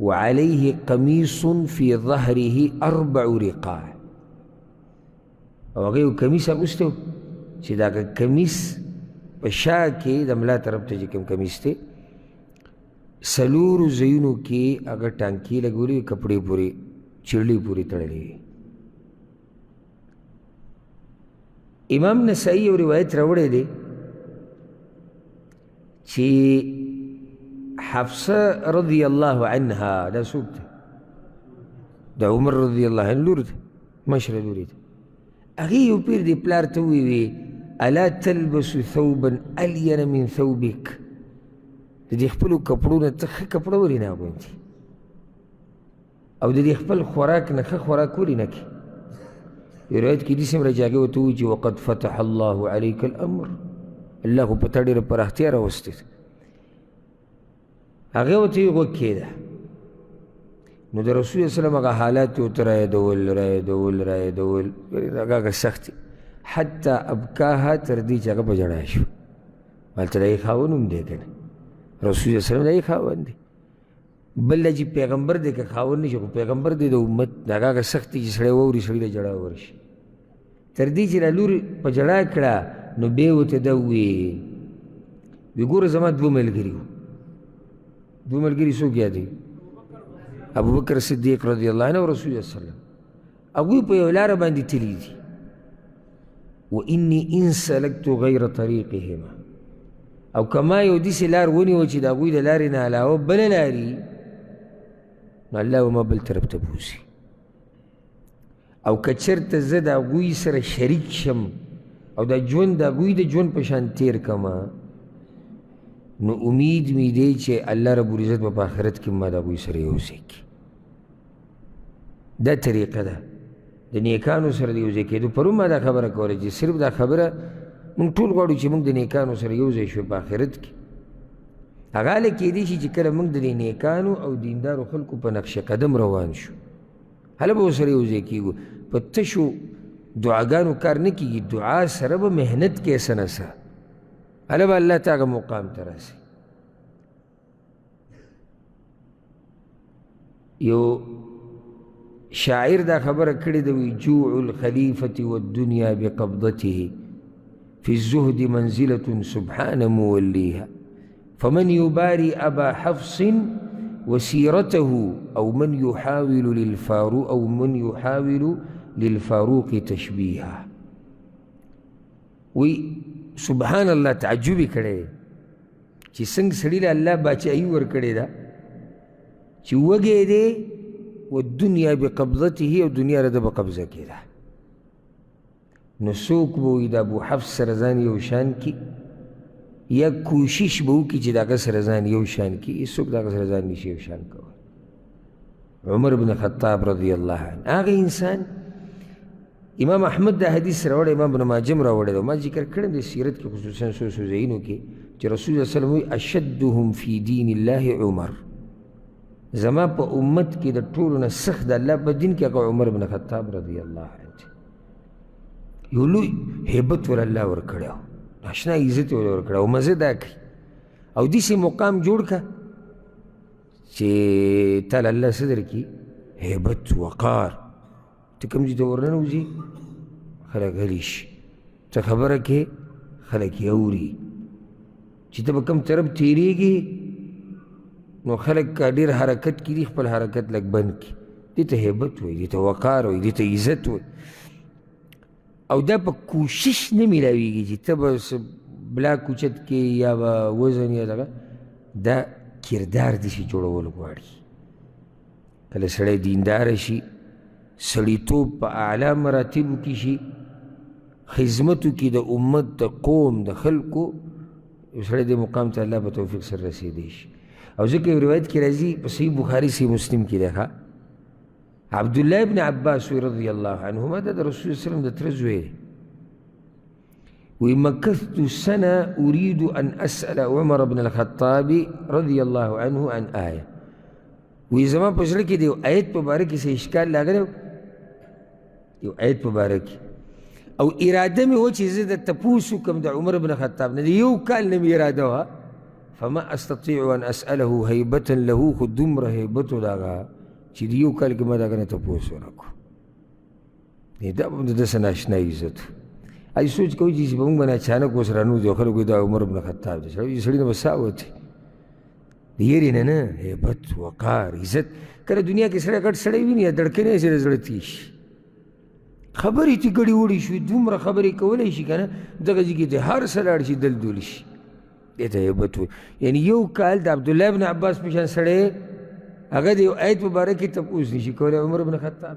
وعليه قمیص فی ظهره 4 رقاع، او هغه یو کمیس اغوستی و چې دا کمیس په شا کې د ملا طرف ته چې کوم کمیس دی 4 ځایونو کې هغه ټانکې لګولې وي، کپړې پورې چړلې پورې تړلې وي. امام نسائی یو روایت راوړی دی چې حفصه رضی الله عنها، دا څوک دی؟ د عمر رضی الله عنه لور ده، مشره لور ده. هغې یو پیر دی پلار ته وویې الا تلبس ثوبا الین من ثوبک، د دې خپلو کپړو نه ته ښه کپړه ولې نه اغوندې او د دې خپل خوراک نه ښه خوراک ولې نه کړې؟ یو روایت کې داسې هم راځي، هغې ورته ووایي چې وقد فتح الله علیک الامر، الله خو په تا ډېره پراختیا راوستې ده. هغې ورته ویې غوږ کښېږده. نو د رسول صلی الله علیه وسلم هغه حالات یې ورته رایادول هغه سخت دی، حتی ابکاها، تر دې چې هغه په ژړا شو. هلته د هغې خاوند هم دی که نه، رسول صلی الله علیه وسلم د هغې خاوند دی. بل دا چې پیغمبر دی که خاوند نشي، خو پیغمبر دی د امت، د هغه سخت دی چې سړی واوري سړي له ژړا ورشي. تر دې چې را لور په ژړا کړه، نو بیا ورته دا وویې ګوره زما 2 ملګري وو. 2 ملګري څوک یاد دي؟ ابوبکر صدیق رضی الله عنه او رسول الله صلی الله علیه وسلم. هغوی په یو لاره باندې تللي دي، واني ان سلکت غیر طریقهما، او کما یو داسې لار ونیوه چې د هغوی د لارې نه علاوه بله لاري، نو الله به ما بل طرف ته بوځي. او که چېرته زه د هغوی سره شریک شم او دا ژوند د هغوی د ژوند په شان تیر کړمه، نو امید مې دی چې الله رب العزت به په آخرت کې ما د هغوی سره یو ځای کړي. دا طریقه ده د نیکانو سره د یو ځای کېدو. پرون ما دا خبره کوله چې صرف دا خبره موږ ټول غواړو چې موږ د نیکانو سره یو ځای شو په آخرت کې. هغه هله کېدی شي چې کله موږ د دې نیکانو او دیندارو خلکو په نقش قدم روان شو، هله به ورسره یو ځای کېږو. په تشو دعاګانو کار نه کېږي، دعا سره به محنت کې څه نه څه، هله به الله ته هغه مقام ته راسي. یو شاعر دا خبره کړې ده، وی جوع الخلیفة والدنیا بقبضته في الزهد منزلة سبحان موليها، فمن يباري أبا حفص وسيرته أو من يحاول للفاروق تشبيها. وی سبحان الله تعجبی کړی چې څنګه سړي له الله باچایي ورکړې ده چې وږی دی والدنیا بقبضته، او دنیا را ده په قبضه کې ده. نو څوک به وایي د ابو حفص سره ځان یو شان کي، یا کوشش به وکړي چې د هغه سره ځان یو شان کي. هېڅوک د هغه سره ځان نشي یو شان کولی. عمر بن خطاب رضی الله عنه هغه انسان، امام احمد دا حدیث راوړی، امام ابن ماجه هم راوړی ده. ما ذکر کړی دی سیرت کې خصوصا څو ځایونو کې چې رسول الله صلی الله علیه وسلم وایي اشدهم فی دین الله عمر، زما په امت کې د ټولو نه سخت د الله په دین کې هغه عمر بن خطاب رضی الله عنه. یو لوی هیبت ور الله ورکړی و، اشنا عزت ور ورکړی او مزه دا کوي او داسې مقام جوړ کړه چې تاله الله څه درکړي، هیبت، وقار. ته کوم ځای ته ورننوځې خلک غلي شي، ته خبره کې خلک یې اوري، چې ته به کوم طرف تېرېږې نو خلک که ډېر حرکت کړي خپل حرکت لږ بند کړي. دې ته هیبت وایي، دې ته وقار وایي، دې ته عزت وایي. او دا په کوشش نه میلاویږي چې ته به بلاک اوچت کې یا به وزن یا دغه، دا کردار دې شي جوړول غواړي. کله سړی دینداره شي، سړیتوب په اعلی مراتبو کې شي، خدمتو کې د امت د قوم د خلکو، یو سړی دې مقام ته الله په توفیق سره رسېدی شي. او ځکه یو روایت کې راځي په صحیح بخاري صحیح مسلم کې دی، عبدالله ابن عباس رضی الله عنهما دا د رسول صلی الله علیه وسلم د تره زوی دی. ومكثت سنة أريد أن أسأل عمر بن الخطاب رضي الله عنه عن آية. وإذا ما بشرك ديو آيات مباركة سيشكال لاغره ديو آيات مباركة أو إرادة مي وچه زد تپوسو كم دا عمر بن الخطاب نديو كال نم إرادة فما أستطيع أن أسأله هيبة له خدمر هيبة داغا چه ديو كال كما داغا نتپوسو نکو دا دسنا اشنا عزتو ای سوچ کوئی چیزی با مونگا نا اچانک وس رانو دیو خلو کوئی دا عمر بن خطاب دا سڑی سڑی نا بساوتی دیری نا حیبت وقار عزت کل دنیا کی سڑی کٹ سڑی بھی نہیں دڑکے نہیں سڑی زڑتیش خبری تی گڑی وڑی شوی دومرا خبری کولی شی کنا دقا جی کی تی ہر سلار شی دل دولی شی دیتا حیبت ہوئی یعنی یو کال دا عبداللہ ابن عباس پیشان سڑی اگر دیو آیت مبارکی تب اوز نیشی کولی عمر بن خطاب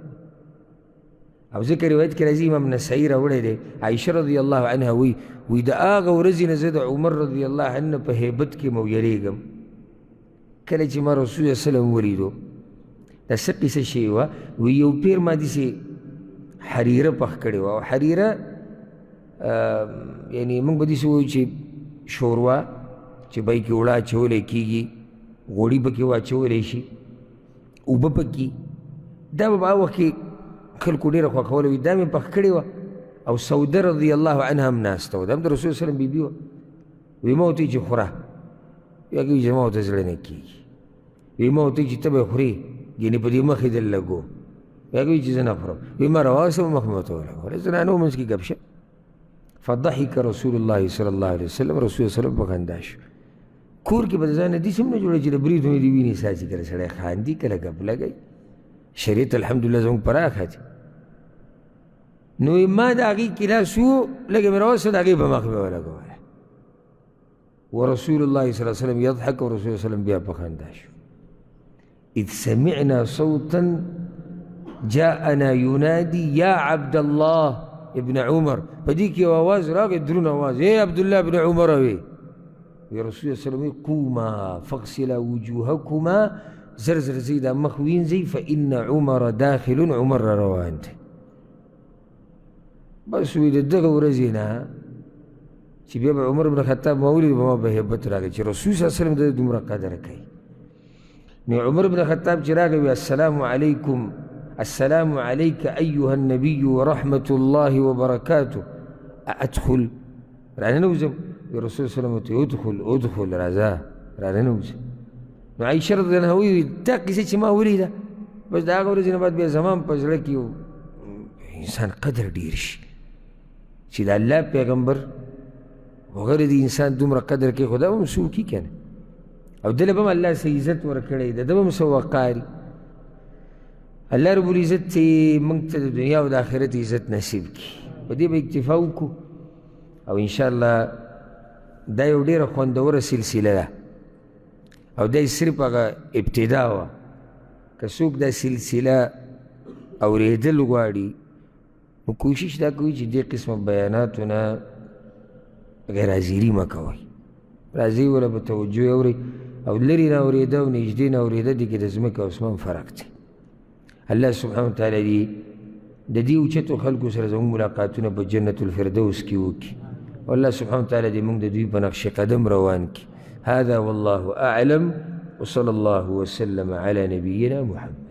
او ذکر روایت کی رضی امام نسائی راوڑے دے عائشہ رضی اللہ عنہ وی دا آغا ورزی نزد عمر رضی اللہ عنہ پا حیبت کی مویریگم کلچ ما رسول اللہ صلی اللہ علیہ وسلم وریدو دا سقی سے شیوا وی یو پیر ما دی سے حریرہ پخ کڑی وا حریرہ یعنی منگ با دی سے وی چی شوروا چی بائی کی اڑا چولے کی گی غوڑی پکی وا چولے شی اوبا پکی دا با وقی خلقو دیر خوا خولوی دامی پخ کڑی وا او سودہ رضی اللہ عنہ هم ناستا دام دا رسول صلی اللہ علیہ وسلم بی بی وا وی موتی چی خورا یا کہ جماعو تزلنے کی وی موتی چی تب خوری گینی پا دی مخی دل لگو یا کہ چیز نا خورا وی ما رواسا و مخمتو لگو لیزن آنو منس کی گبشا فضحک رسول اللہ صلی اللہ علیہ وسلم رسول صلی اللہ علیہ وسلم پخنداش کور کی بدزان دیسم نجوڑا چی برید ہوئی دیوینی ساچی کر سڑے خاندی کلا گب لگئی شریعت الحمدللہ زمان پر آخا تھی نوی ما دا آگی کلاسو لگے میرا واسد آگی بمخمه والا گوالا ورسول الله صلی اللہ علیہ وسلم يضحك ورسول الله صلی اللہ علیہ وسلم بیا پخنداشو اذ سمعنا صوتا جاءنا ينادي يا عبد الله ابن عمر فديك يا آواز راقي درون آواز اے عبداللہ ابن عمر وی يا رسول الله صلی اللہ علیہ وسلم قوما فاغسلا وجوهكما زرزر زيدا مخوين زي فإن عمر داخل عمر روان بس ويد الدغ ورزينا چی بیا عمر بن خطاب مولد بما بهبت راگی چی رسول صلی اللہ علیہ وسلم دا دمرا قدر کئی نی عمر بن خطاب چی راگی السلام علیکم السلام علیک ایوها النبی ورحمت اللہ وبرکاتہ ادخل رانا نوزم رسول صلی اللہ علیہ وسلم ادخل رازا رانا نوزم نو عائشہ رضی اللہ عنہ تا قصے چی ما ولی دا بس دا آگا ورزینا بعد بیا زمان پس لکی انسان قدر دیرش چی دا اللہ پیغمبر وغیر دی انسان دومره قدر کې خدا هم سوکی کنه او دل بم الله سي عزت ورکړي د دم سو وقاري الله رب العزت موږ ته د دنیا او د آخرت عزت نصیب کړي په دې به اکتفا وکړو او ان شاء الله دا یو ډیره خوندوره سلسله ده او دا صرف هغه ابتدا وه که څوک دا سلسله اورېدل غواړي نو کوشش دا کوي چې دې قسمه بیاناتونه غیر حاضری مکوی راضی ولا بتوجه اوری او لری ناوریده و نجدی ناوریده دی که دزمک و اسمان فرق تی اللہ سبحانه وتعالی دی دی اوچتو خلقو سر زمون ملاقاتون با جنت الفردوس کی وکی والله سبحانه وتعالی دی منگ دوی بنقش قدم روان کی هذا والله اعلم وصلى الله وسلم على نبينا محمد